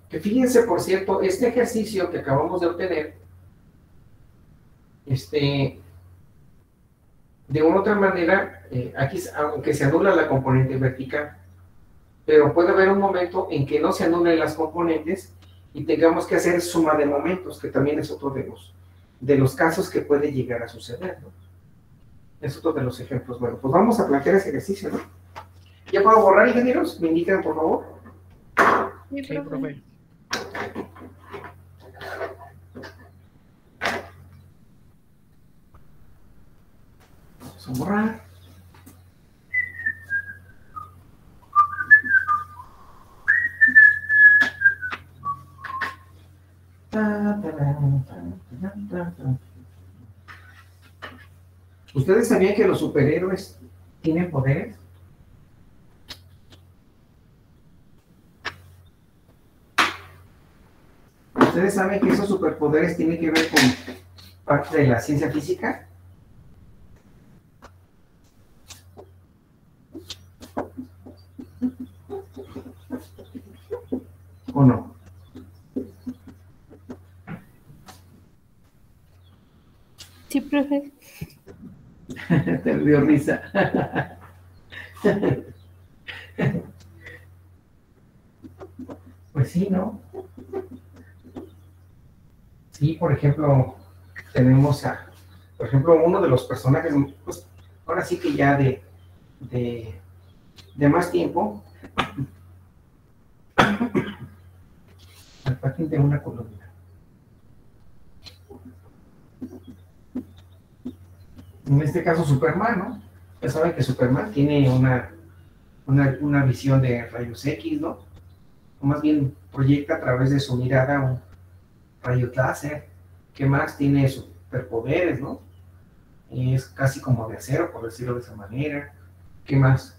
Que fíjense, por cierto, este ejercicio que acabamos de obtener, de una u otra manera, aquí, aunque se anula la componente vertical, pero puede haber un momento en que no se anulen las componentes y tengamos que hacer suma de momentos, que también es otro de los casos que puede llegar a suceder, ¿no? Es otro de los ejemplos. Bueno, pues vamos a plantear ese ejercicio, ¿no? ¿Ya puedo borrar, ingenieros? ¿Me indican, por favor? Sí, profe. Vamos a borrar. ¿Ustedes sabían que los superhéroes tienen poderes? ¿Ustedes saben que esos superpoderes tienen que ver con parte de la ciencia física? ¿O no? Sí, profe. Te dio risa. Pues sí, ¿no? Sí, por ejemplo, tenemos por ejemplo, uno de los personajes, pues, ahora sí que ya de más tiempo, al patín de una columna. En este caso, Superman, ¿no? Ya saben que Superman tiene una visión de rayos X, ¿no? O más bien proyecta a través de su mirada un rayo láser. ¿Qué más? Tiene superpoderes, ¿no? Es casi como de acero, por decirlo de esa manera. ¿Qué más?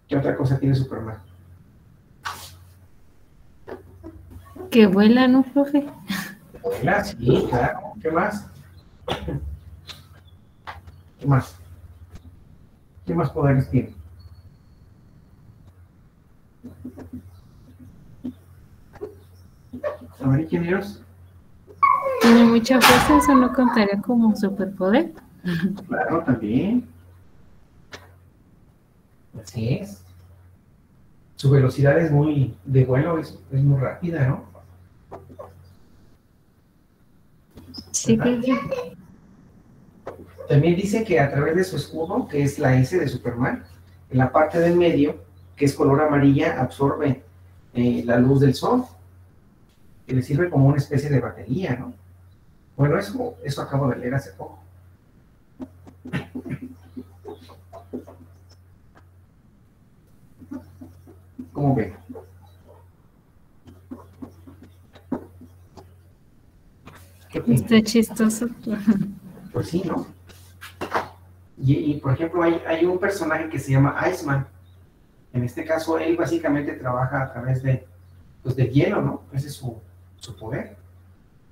¿Qué otra cosa tiene Superman? Que vuela, ¿no, profe? Vuela, sí, claro. ¿Qué más? ¿Qué más? ¿Qué más poderes tiene? A ver, ingenieros. Tiene mucha fuerza, eso no contaría como superpoder. Claro, también. Así es. Su velocidad es de vuelo es muy rápida, ¿no? Sí, profe. También dice que a través de su escudo, que es la S de Superman, en la parte del medio, que es color amarilla, absorbe la luz del sol, que le sirve como una especie de batería, ¿no? Bueno, eso acabo de leer hace poco. ¿Cómo ven? ¿Qué opinan? Está chistoso. Pues sí, ¿no? Y por ejemplo, hay un personaje que se llama Iceman. En este caso, él básicamente trabaja a través pues, del hielo, ¿no? Ese es su poder.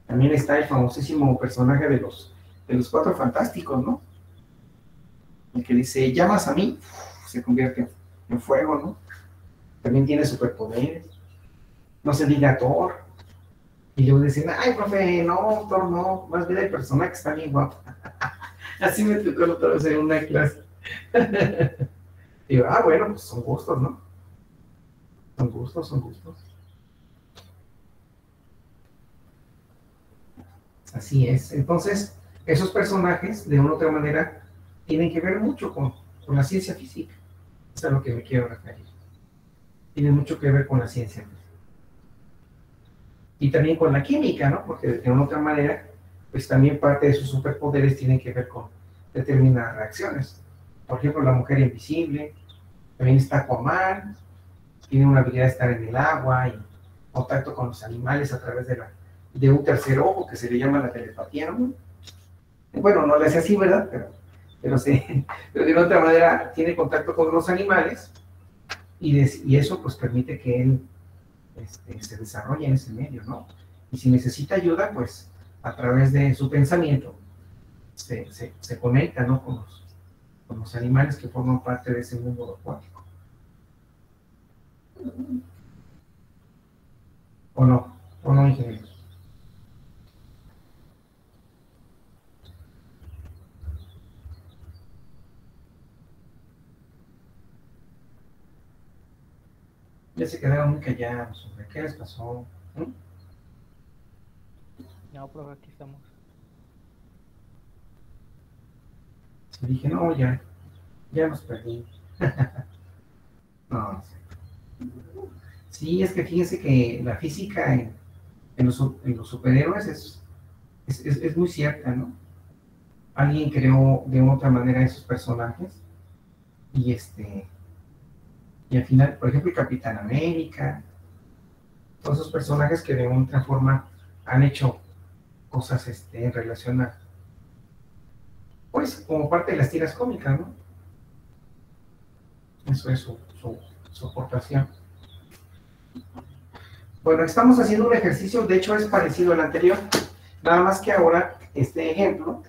También está el famosísimo personaje de los Cuatro Fantásticos, ¿no? El que dice, llamas a mí, se convierte en fuego, ¿no? También tiene superpoderes. No se diga Thor. Y luego dicen, ay, profe, no, Thor no, más bien el personaje está bien guapo. Así me tocó la otra vez en una clase. Digo, bueno, pues son gustos, ¿no? Son gustos. Así es. Entonces, esos personajes, de una u otra manera, tienen que ver mucho con la ciencia física. Es a lo que me quiero referir. Tiene mucho que ver con la ciencia. Y también con la química, ¿no? Porque de una otra manera, pues también parte de sus superpoderes tienen que ver con determinadas reacciones. Por ejemplo, la mujer invisible, también está Aquaman, tiene una habilidad de estar en el agua y contacto con los animales a través de un tercer ojo que se le llama la telepatía, ¿no? Bueno, no le hace así, ¿verdad? Pero, sí, pero de otra manera tiene contacto con los animales y eso pues permite que él se desarrolle en ese medio, ¿no? Y si necesita ayuda, pues a través de su pensamiento se conecta, ¿no? Con los animales que forman parte de ese mundo acuático. ¿O no, ingeniero? Ya se quedaron muy callados, hombre. ¿Qué les pasó? No, profe, aquí estamos. Y dije, no, ya nos perdí. No, sí, es que fíjense que la física en los superhéroes es muy cierta, ¿no? Alguien creó de otra manera esos personajes y y al final, por ejemplo, el Capitán América, todos esos personajes que de otra forma han hecho cosas en relación a, pues, como parte de las tiras cómicas, ¿no? Eso es su aportación. Bueno, estamos haciendo un ejercicio, de hecho es parecido al anterior, nada más que ahora, este ejemplo,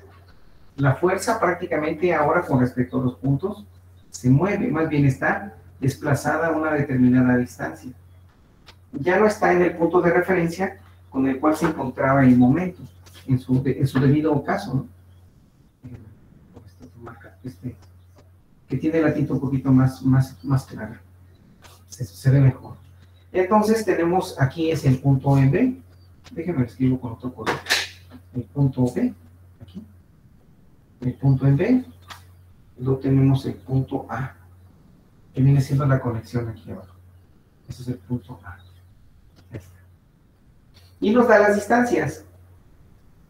la fuerza prácticamente ahora con respecto a los puntos se mueve, más bien está desplazada a una determinada distancia. Ya no está en el punto de referencia con el cual se encontraba el momento, en su debido caso, ¿no? Que tiene la tinta un poquito más clara, se ve mejor. Entonces tenemos aquí es el punto en B, déjenme lo escribo con otro color, el punto B, aquí, el punto en B, luego tenemos el punto A, que viene siendo la conexión aquí abajo, ese es el punto A. Y nos da las distancias,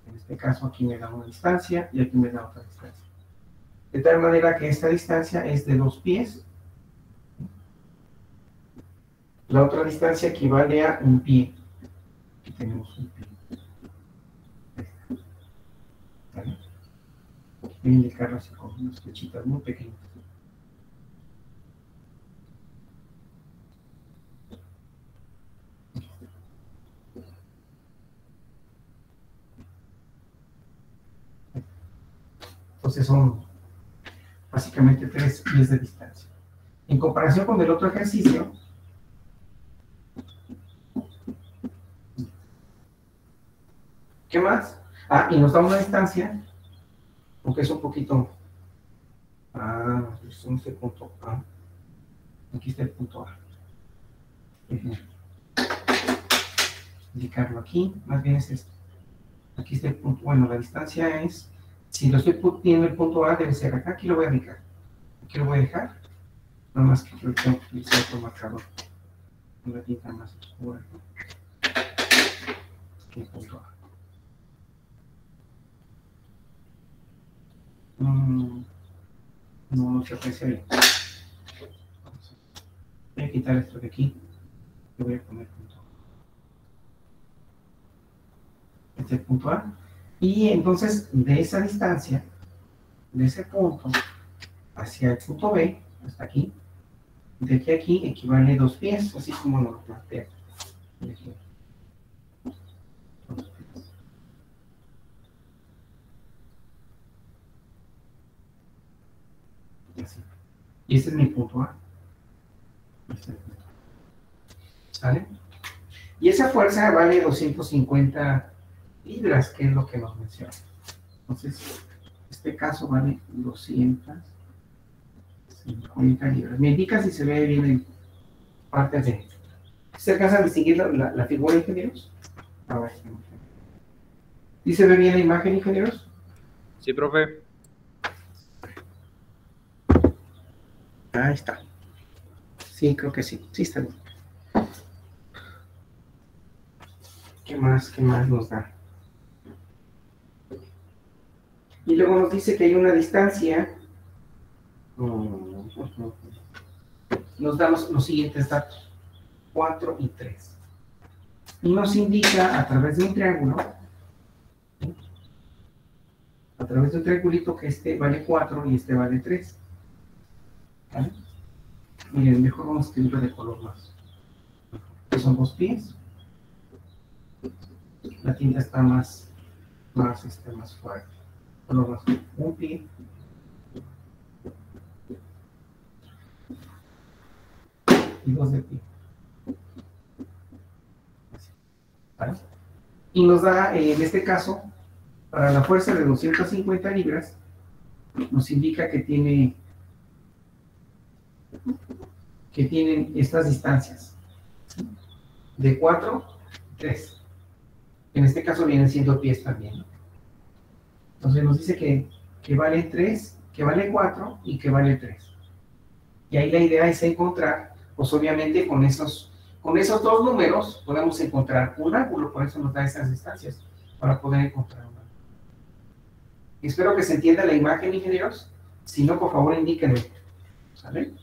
en este caso aquí me da una distancia y aquí me da otra distancia, de tal manera que esta distancia es de 2 pies. La otra distancia equivale a 1 pie. Aquí tenemos 1 pie. ¿Vale? Voy a indicarlo así con unas flechitas muy pequeñas. Entonces son básicamente 3 pies de distancia. En comparación con el otro ejercicio, ¿qué más? Y nos da una distancia, aunque es un poquito... pues no es el punto A. Aquí está el punto A. Indicarlo aquí, más bien es esto. Aquí está el punto, bueno, la distancia es, si lo estoy poniendo el punto A, debe ser acá, aquí lo voy a ubicar. Aquí lo voy a dejar, nada más que creo que tengo que utilizar otro marcador. Una tinta más oscura. Aquí el punto A. No se aprecia bien. Voy a quitar esto de aquí. Le voy a poner punto A. Este es el punto A. Y entonces, de esa distancia, de ese punto hacia el punto B, hasta aquí, de aquí a aquí equivale 2 pies, así como nos lo plantea. Y este es mi punto A. ¿Sale? Y esa fuerza vale 250 libras, que es lo que nos menciona. Entonces, este caso vale 250 libras. Me indica si se ve bien en parte de... ¿Se alcanza a distinguir la figura, ingenieros? A ver. ¿Sí se ve bien la imagen, ingenieros? Sí, profe. Ahí está. Sí, creo que sí. Sí, está bien. ¿Qué más? ¿Qué más nos da? Y luego nos dice que hay una distancia. Nos da los siguientes datos. 4 y 3. Y nos indica a través de un triángulo, a través de un triangulito, que este vale 4 y este vale 3. ¿Vale? Miren, mejor vamos a escribirlo de color más. Que son 2 pies. La tinta está más fuerte. Color más fuerte. Un pie. Y 2 de pie. ¿Vale? Y nos da, en este caso, para la fuerza de 250 libras, nos indica que tienen estas distancias, ¿sí? De 4 y 3. En este caso vienen siendo pies también, ¿no? Entonces nos dice que vale 3, que vale 4 y que vale 3. Y ahí la idea es encontrar, pues obviamente con esos dos números podemos encontrar un ángulo, por eso nos da esas distancias, para poder encontrar un ángulo. Espero que se entienda la imagen, ingenieros. Si no, por favor, indíquenme. ¿Sale?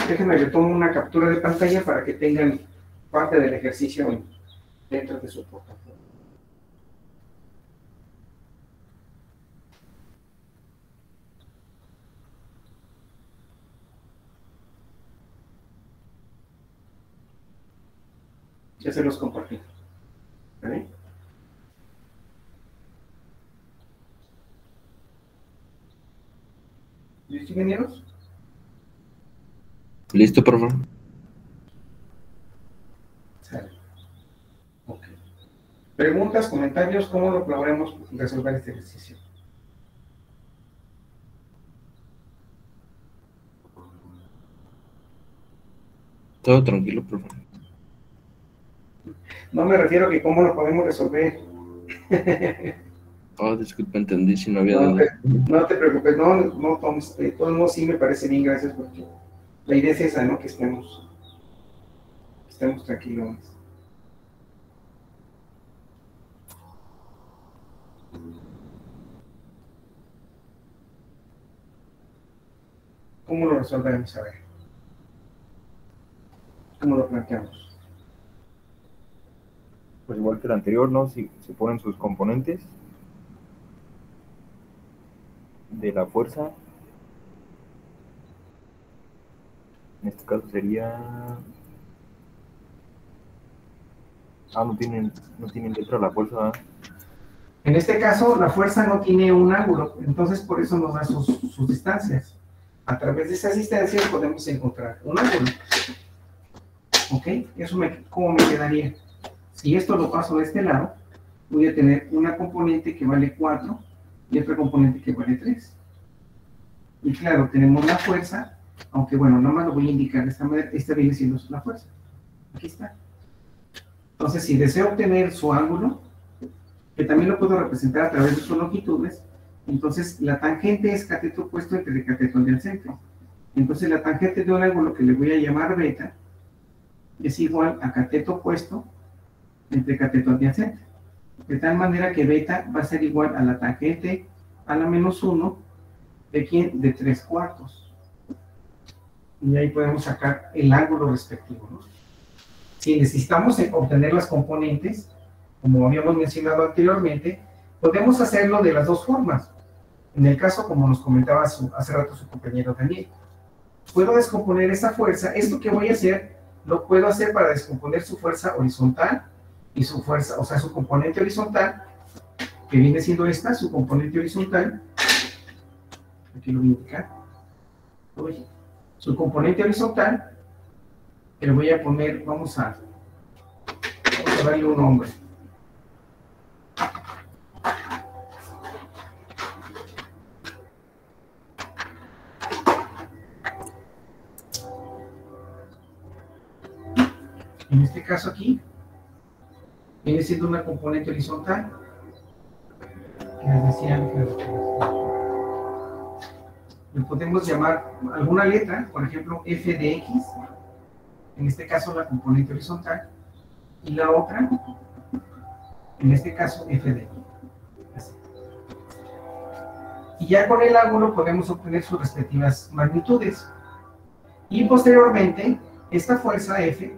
Déjenme, le tomo una captura de pantalla para que tengan parte del ejercicio dentro de su portafolio. Ya se los compartí. ¿Vale? ¿Listo, ingenieros? Listo, por favor. Sale. Ok. Preguntas, comentarios, ¿cómo lo podremos resolver este ejercicio? Todo tranquilo, por favor. No me refiero a que cómo lo podemos resolver. Oh, disculpa, entendí si no había No duda. no te preocupes, no tomes, de todos modos sí me parece bien, gracias, porque la idea es esa, ¿no? Que estemos tranquilos. ¿Cómo lo resolvemos? A ver. ¿Cómo lo planteamos? Pues igual que el anterior, ¿no? Si se ponen sus componentes de la fuerza, en este caso sería... no tienen letra la fuerza, ¿verdad? En este caso, la fuerza no tiene un ángulo, entonces por eso nos da sus distancias. A través de esas distancias podemos encontrar un ángulo. ¿Ok? Eso ¿cómo me quedaría? Si esto lo paso de este lado, voy a tener una componente que vale 4 y otra componente que vale 3. Y claro, tenemos la fuerza, aunque bueno, nada más lo voy a indicar de esta manera, esta viene siendo la fuerza. Aquí está. Entonces, si deseo obtener su ángulo, que también lo puedo representar a través de sus longitudes, entonces la tangente es cateto opuesto entre el cateto adyacente. Entonces la tangente de un ángulo que le voy a llamar beta es igual a cateto opuesto entre cateto adyacente. De tal manera que beta va a ser igual a la tangente a la menos 1 de ¿quién? De 3/4. Y ahí podemos sacar el ángulo respectivo, ¿no? Si necesitamos obtener las componentes, como habíamos mencionado anteriormente, podemos hacerlo de las dos formas. En el caso, como nos comentaba hace rato su compañero Daniel, puedo descomponer esa fuerza. Esto que voy a hacer, lo puedo hacer para descomponer su fuerza horizontal y su fuerza, o sea, su componente horizontal, que viene siendo esta, su componente horizontal. Aquí lo voy a indicar. Su componente horizontal, que le voy a poner, vamos a darle un nombre. En este caso aquí, viene siendo una componente horizontal, que les decía, le podemos llamar alguna letra, por ejemplo, f de x, en este caso la componente horizontal, y la otra, en este caso, f de y. Así. Y ya con el ángulo podemos obtener sus respectivas magnitudes. Y posteriormente, esta fuerza F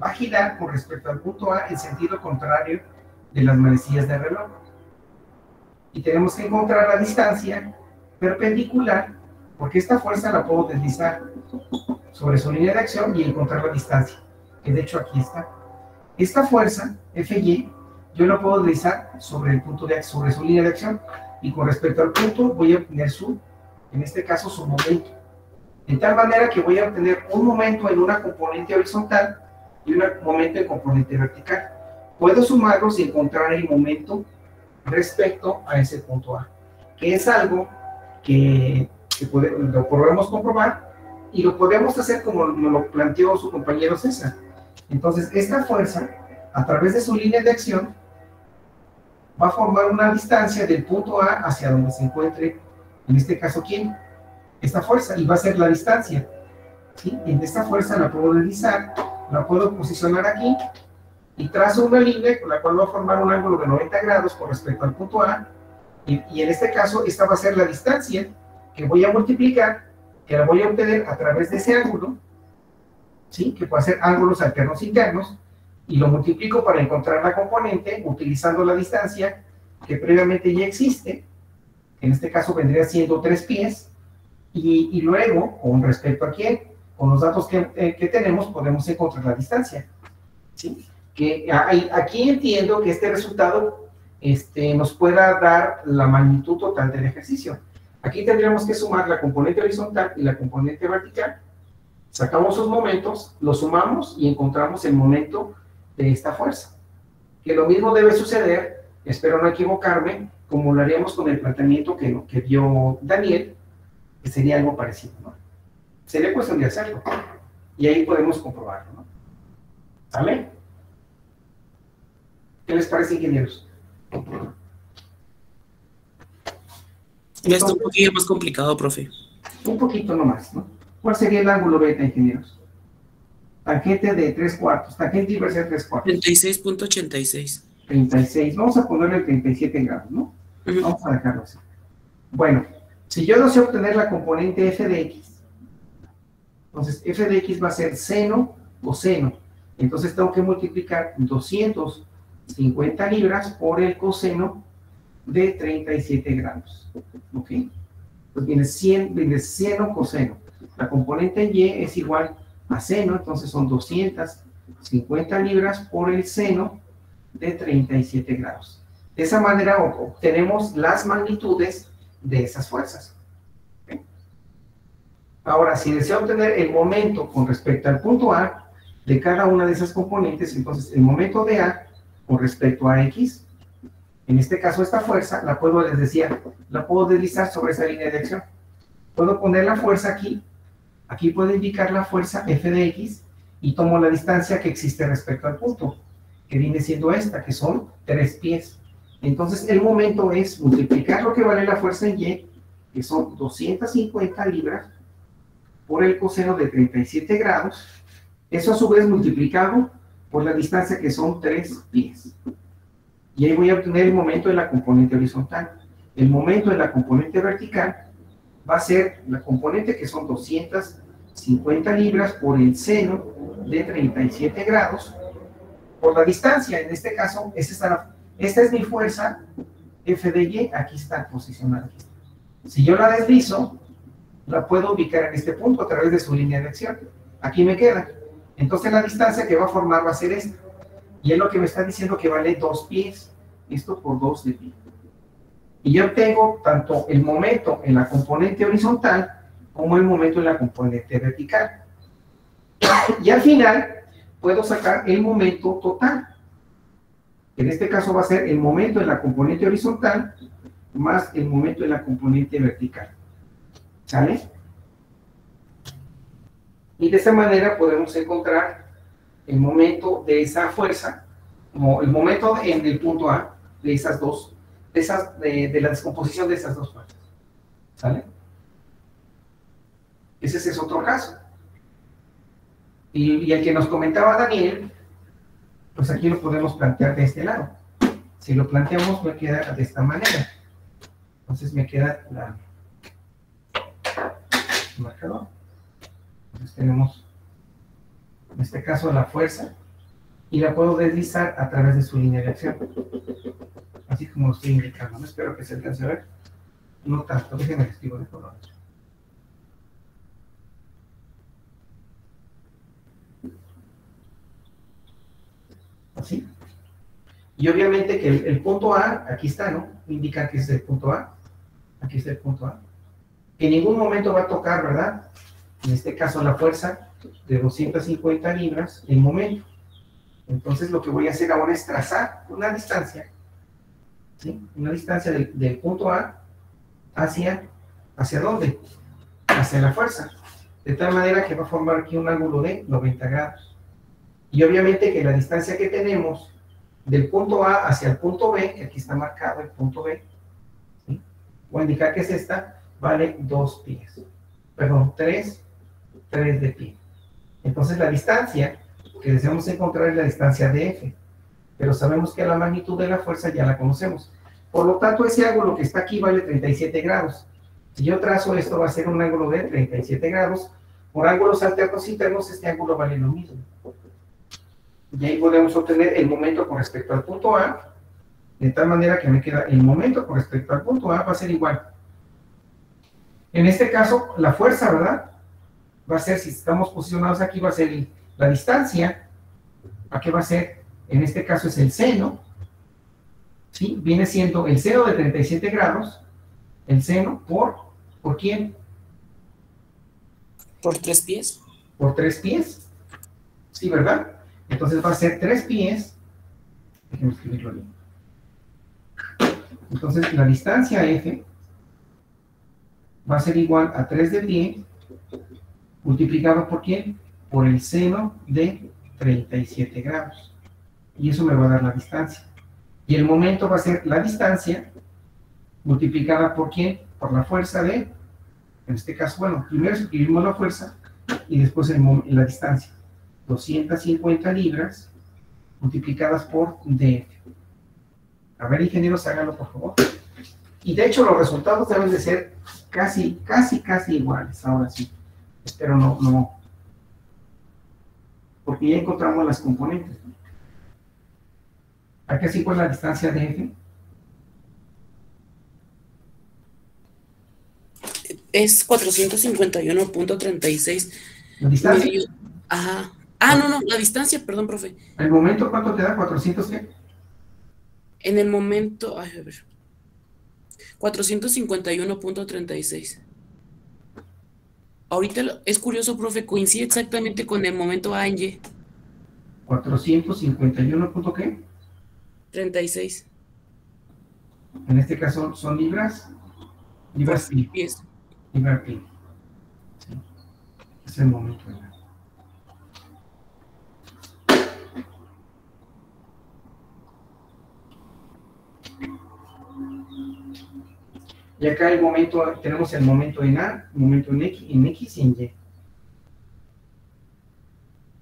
va a girar con respecto al punto A en sentido contrario de las manecillas de reloj. Y tenemos que encontrar la distancia perpendicular, porque esta fuerza la puedo deslizar sobre su línea de acción y encontrar la distancia, que de hecho aquí está. Esta fuerza, Fy, yo la puedo deslizar sobre el punto de sobre su línea de acción, y con respecto al punto voy a obtener su, en este caso, su momento. De tal manera que voy a obtener un momento en una componente horizontal y un momento en componente vertical. Puedo sumarlos y encontrar el momento respecto a ese punto A, que es algo que lo podemos comprobar y lo podemos hacer como lo planteó su compañero César. Entonces, esta fuerza, a través de su línea de acción, va a formar una distancia del punto A hacia donde se encuentre, en este caso, ¿quién? Esta fuerza, y va a ser la distancia, ¿sí? Y esta fuerza la puedo deslizar, la puedo posicionar aquí, y trazo una línea con la cual va a formar un ángulo de 90 grados con respecto al punto A, y en este caso, esta va a ser la distancia que voy a multiplicar, que la voy a obtener a través de ese ángulo, ¿sí? Que puede ser ángulos alternos internos, y lo multiplico para encontrar la componente utilizando la distancia que previamente ya existe, que en este caso vendría siendo 3 pies, y luego, con respecto a quién, con los datos que tenemos, podemos encontrar la distancia, ¿sí? Que aquí entiendo que este resultado nos pueda dar la magnitud total del ejercicio. Aquí tendríamos que sumar la componente horizontal y la componente vertical, sacamos sus momentos, los sumamos y encontramos el momento de esta fuerza. Que lo mismo debe suceder, espero no equivocarme, como lo haríamos con el planteamiento que dio Daniel, que sería algo parecido, ¿no? Sería cuestión de hacerlo, y ahí podemos comprobarlo, ¿no? ¿Sale? ¿Qué les parece, ingenieros? Ya está un poquito más complicado, profe. Un poquito nomás, ¿no? ¿Cuál sería el ángulo beta, ingenieros? Tangente de 3/4, tangente inversa de 3/4. 36.86. 36, vamos a ponerle 37 grados, ¿no? Vamos a dejarlo así. Bueno, si yo deseo obtener la componente f de x, entonces f de x va a ser seno coseno. Entonces tengo que multiplicar 250 libras por el coseno de 37 grados. ¿Ok? Pues viene seno coseno. La componente y es igual a seno, entonces son 250 libras por el seno de 37 grados. De esa manera obtenemos las magnitudes de esas fuerzas. ¿Okay? Ahora, si deseo obtener el momento con respecto al punto A de cada una de esas componentes, entonces el momento de A con respecto a X, en este caso esta fuerza, la puedo, les decía, la puedo deslizar sobre esa línea de acción. Puedo poner la fuerza aquí, aquí puedo indicar la fuerza F de X y tomo la distancia que existe respecto al punto, que viene siendo esta, que son 3 pies. Entonces el momento es multiplicar lo que vale la fuerza en Y, que son 250 libras, por el coseno de 37 grados, eso a su vez multiplicado por la distancia que son 3 pies. Y ahí voy a obtener el momento de la componente horizontal. El momento de la componente vertical va a ser la componente que son 250 libras por el seno de 37 grados, por la distancia. En este caso, esta es mi fuerza F de Y, aquí está posicionada. Aquí está. Si yo la deslizo, la puedo ubicar en este punto a través de su línea de acción. Aquí me queda. Entonces la distancia que va a formar va a ser esta. Y es lo que me está diciendo que vale 2 pies. Esto por 2 de pi. Y yo obtengo tanto el momento en la componente horizontal como el momento en la componente vertical. Y al final puedo sacar el momento total. En este caso va a ser el momento en la componente horizontal más el momento en la componente vertical. ¿Sale? Y de esta manera podemos encontrar el momento de esa fuerza, como el momento en el punto A de esas dos, de la descomposición de esas dos fuerzas. ¿Sale? Ese es otro caso. Y el que nos comentaba Daniel, pues aquí lo podemos plantear de este lado. Si lo planteamos, me queda de esta manera. Entonces me queda el marcador. Entonces tenemos, en este caso, la fuerza, y la puedo deslizar a través de su línea de acción. Así como lo estoy indicando. No espero que se alcance a ver. No tanto, déjenme escribir de color. Así. Y obviamente que el punto A, aquí está, ¿no? Indica que es el punto A. Aquí está el punto A. Que en ningún momento va a tocar, ¿verdad? En este caso la fuerza de 250 libras en momento. Entonces lo que voy a hacer ahora es trazar una distancia, ¿sí? Una distancia del punto A ¿hacia dónde? Hacia la fuerza. De tal manera que va a formar aquí un ángulo de 90 grados. Y obviamente que la distancia que tenemos del punto A hacia el punto B, que aquí está marcado el punto B, ¿sí? Voy a indicar que es esta, vale 2 pies. Perdón, 3 de pie. Entonces la distancia que deseamos encontrar es la distancia de F. Pero sabemos que la magnitud de la fuerza ya la conocemos. Por lo tanto, ese ángulo que está aquí vale 37 grados. Si yo trazo esto, va a ser un ángulo de 37 grados. Por ángulos alternos internos, este ángulo vale lo mismo. Y ahí podemos obtener el momento con respecto al punto A, de tal manera que me queda el momento con respecto al punto A va a ser igual. En este caso, la fuerza, ¿verdad? Va a ser, si estamos posicionados aquí, va a ser la distancia. ¿A qué va a ser? En este caso es el seno. ¿Sí? Viene siendo el seno de 37 grados. El seno ¿por quién? ¿Por 3 pies? Por 3 pies. Sí, ¿verdad? Entonces va a ser 3 pies. Déjenme escribirlo bien. Entonces la distancia F va a ser igual a 3 de pie multiplicado por ¿quién? Por el seno de 37 grados. Y eso me va a dar la distancia. Y el momento va a ser la distancia multiplicada por ¿quién? Por la fuerza de, en este caso, bueno, primero escribimos la fuerza y después la distancia. 250 libras multiplicadas por DF. A ver, ingenieros, háganlo por favor. Y de hecho los resultados deben de ser casi iguales, ahora sí. Espero no. Porque ya encontramos las componentes. Aquí así fue la distancia de F. Es 451.36. ¿La distancia? Ajá. Ah, no, la distancia, perdón, profe. ¿El momento cuánto te da? ¿400 qué? En el momento, ay, a ver. 451.36. Ahorita es curioso, profe, coincide exactamente con el momento A en Y. 451 punto qué? 36. En este caso son libras. Libras pi. Pies. Libra pi. Sí. Es el momento. Y acá el momento, tenemos el momento en A, el momento en X y en Y.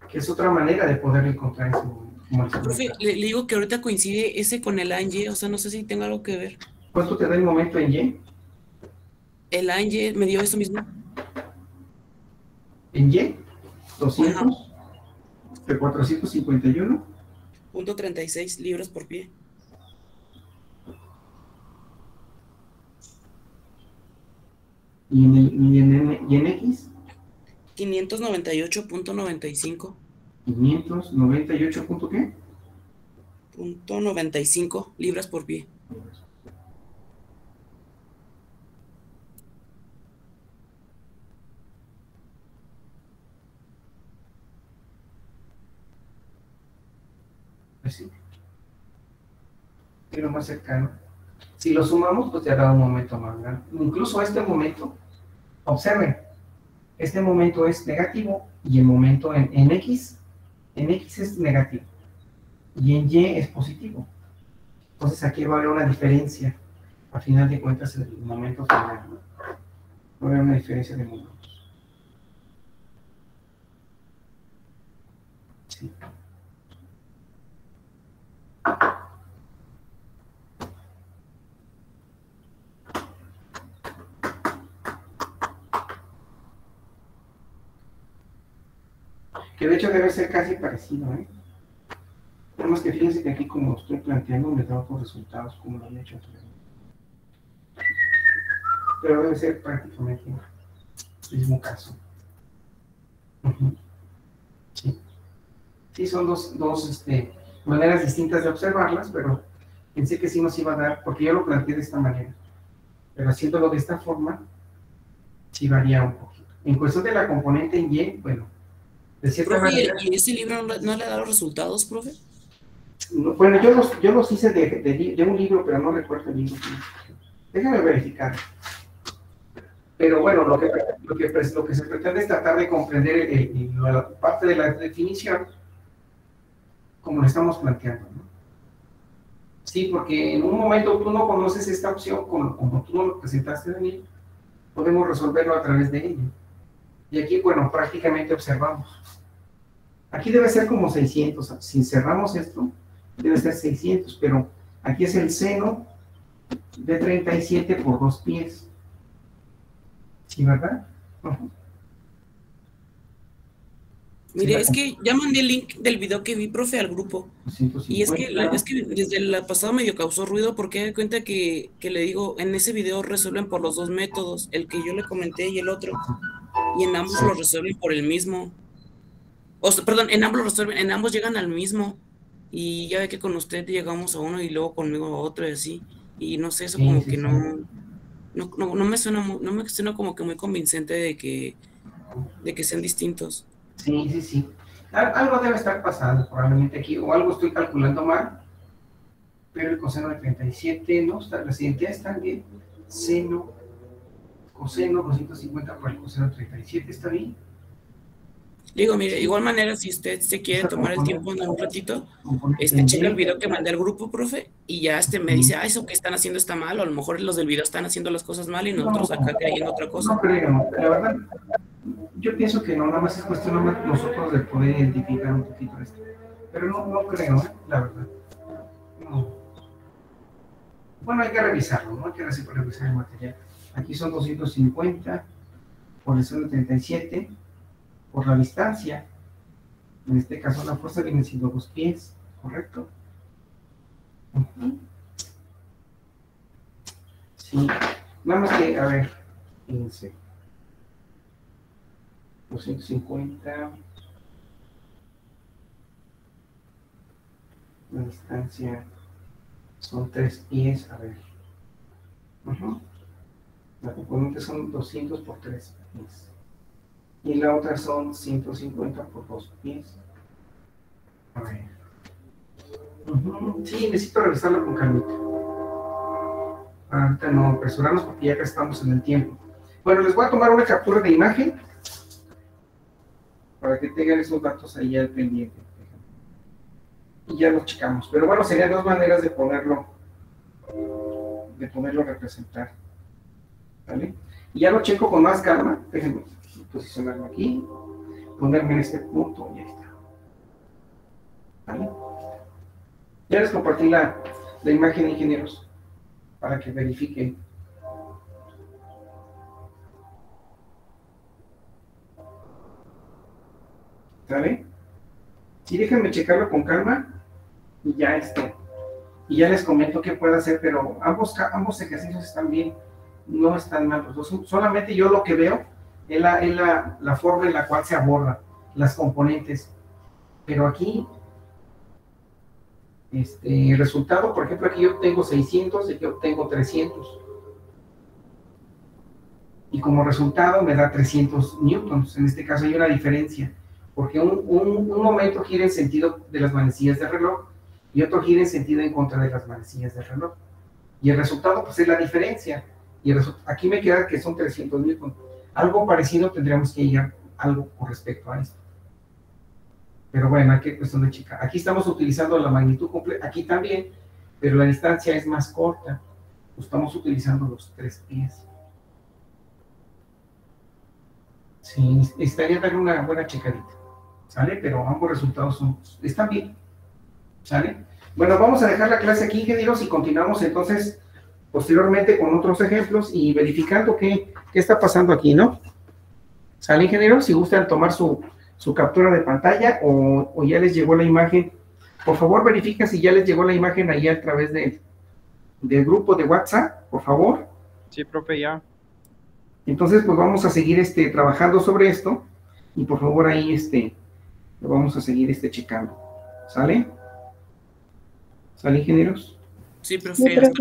Que es otra manera de poder encontrar ese momento. Profe, le digo que ahorita coincide ese con el A en Y, o sea, no sé si tenga algo que ver. ¿Cuánto te da el momento en Y? El A en Y me dio eso mismo. En Y, 200 de 451. .36 libras por pie. ¿Y en X? 598.95. 598 punto qué? .95 libras por pie. Pues sí. Pero más cercano. Si lo sumamos, pues ya da un momento más grande. Incluso este momento, observen, este momento es negativo y el momento en X es negativo y en Y es positivo. Entonces aquí va a haber una diferencia. A final de cuentas, el momento final, ¿no? Va a haber una diferencia de momentos. sí. Que de hecho debe ser casi parecido, ¿eh? Nada más que fíjense que aquí como estoy planteando me da otros resultados como lo había hecho anteriormente. Pero debe ser prácticamente el mismo caso. Ujú. Sí. Sí, son dos maneras distintas de observarlas, pero pensé que sí nos iba a dar, porque yo lo planteé de esta manera. Pero haciéndolo de esta forma, sí varía un poquito. En cuestión de la componente en Y, bueno, de cierta Profe, manera, ¿y ese libro no le da los resultados, profe? bueno, yo los hice de un libro, pero no recuerdo el libro. Déjame verificar. Pero bueno, lo que se pretende es tratar de comprender la parte de la definición como lo estamos planteando, ¿no? Sí, porque en un momento tú no conoces esta opción, como tú no lo presentaste, Daniel, podemos resolverlo a través de ello. Y aquí, bueno, prácticamente observamos. Aquí debe ser como 600, si cerramos esto, debe ser 600, pero aquí es el seno de 37 por 2 pies. ¿Sí, verdad? Uh-huh. Mire, es que ya mandé el link del video que vi, profe, al grupo. 250. Y es que desde el pasado medio causó ruido porque me cuenta que le digo, en ese video resuelven por los dos métodos, el que yo le comenté y el otro. Y en ambos lo resuelven por el mismo. O sea, perdón, en ambos lo resuelven, en ambos llegan al mismo. Y ya ve que con usted llegamos a uno y luego conmigo a otro y así. Y no sé, eso Sí, como sí, que sí. no me suena, no me suena como que muy convincente de que sean distintos. Sí, sí, sí. Algo debe estar pasando probablemente aquí, o algo estoy calculando mal, pero el coseno de 37, ¿no? Las identidades están bien. Seno, coseno, 250 por el coseno de 37, ¿está bien? Digo, mire, de Sí. igual manera, si usted se quiere Esa tomar el tiempo en un ratito, componente en checa el Y. video que mandé al grupo, profe, y ya me dice, ah, eso que están haciendo está mal, o a lo mejor los del video están haciendo las cosas mal y nosotros No, acá creyendo otra cosa. no creo, la verdad, yo pienso que no, nada más es cuestión nosotros de poder identificar un poquito esto. Pero no creo, la verdad. No. Bueno, hay que revisarlo, ¿no? Hay que revisar el material. Aquí son 250 por el seno de 37 por la distancia. En este caso la fuerza viene siendo 2 pies, ¿correcto? Uh-huh. Sí, nada más que, a ver, fíjense. 250. La distancia son 3 pies, a ver. Uh-huh. La componente son 200 por 3 pies. Y la otra son 150 por 2 pies. A ver. Uh-huh. Sí, necesito revisarlo con calmita. Ahorita no apresurarnos porque ya que estamos en el tiempo. Bueno, les voy a tomar una captura de imagen para que tengan esos datos ahí al pendiente. Y ya los checamos. Pero bueno, serían dos maneras de ponerlo a representar. ¿Vale? Y ya lo checo con más calma. Déjenme posicionarlo aquí, ponerme en este punto y ahí está. ¿Vale? Ya les compartí la imagen, ingenieros, para que verifiquen. ¿Sale? Sí, déjenme checarlo con calma y ya y ya les comento qué puedo hacer, pero ambos ejercicios están bien, no están mal los dos. Solamente yo lo que veo es la forma en la cual se abordan las componentes. Pero aquí, el resultado, por ejemplo, aquí yo obtengo 600 y aquí obtengo 300. Y como resultado me da 300 newtons. En este caso hay una diferencia, porque un momento gira en sentido de las manecillas del reloj y otro gira en sentido en contra de las manecillas del reloj. Y el resultado, pues, es la diferencia. Y aquí me queda que son 300 newtons. Algo parecido tendríamos que ir algo con respecto a esto. Pero bueno, aquí es cuestión de checar. Aquí estamos utilizando la magnitud completa, aquí también, pero la distancia es más corta. Estamos utilizando los 3 pies. Sí, estaría darle una buena checadita. ¿sale? Pero ambos resultados están bien, ¿sale? Bueno, vamos a dejar la clase aquí, ingenieros, y continuamos entonces posteriormente con otros ejemplos y verificando qué está pasando aquí, ¿no? ¿Sale, ingenieros? Si gustan tomar su captura de pantalla o ya les llegó la imagen, por favor verifica si ya les llegó la imagen ahí a través del grupo de WhatsApp, por favor. Sí, profe, ya. Entonces, pues vamos a seguir trabajando sobre esto y por favor ahí lo vamos a seguir checando. ¿Sale? ¿Sale, ingenieros? Sí, Sí, profe. profe.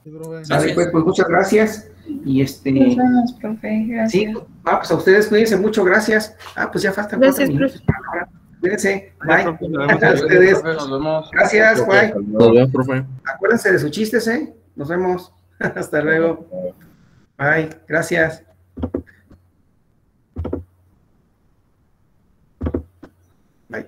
Sí, profe. ¿Sale? Pues muchas gracias. Y Nos vemos, profe. Gracias. sí, pues a ustedes cuídense mucho, gracias. Pues ya faltan 4 Gracias, minutos para la hora. Cuídense, Vale, bye. profe, nos vemos. A ustedes. Profe, nos vemos. Gracias, bye. Nos vemos, profe. Acuérdense de sus chistes, ¿eh? Nos vemos. Hasta luego. Bye, gracias. Bye.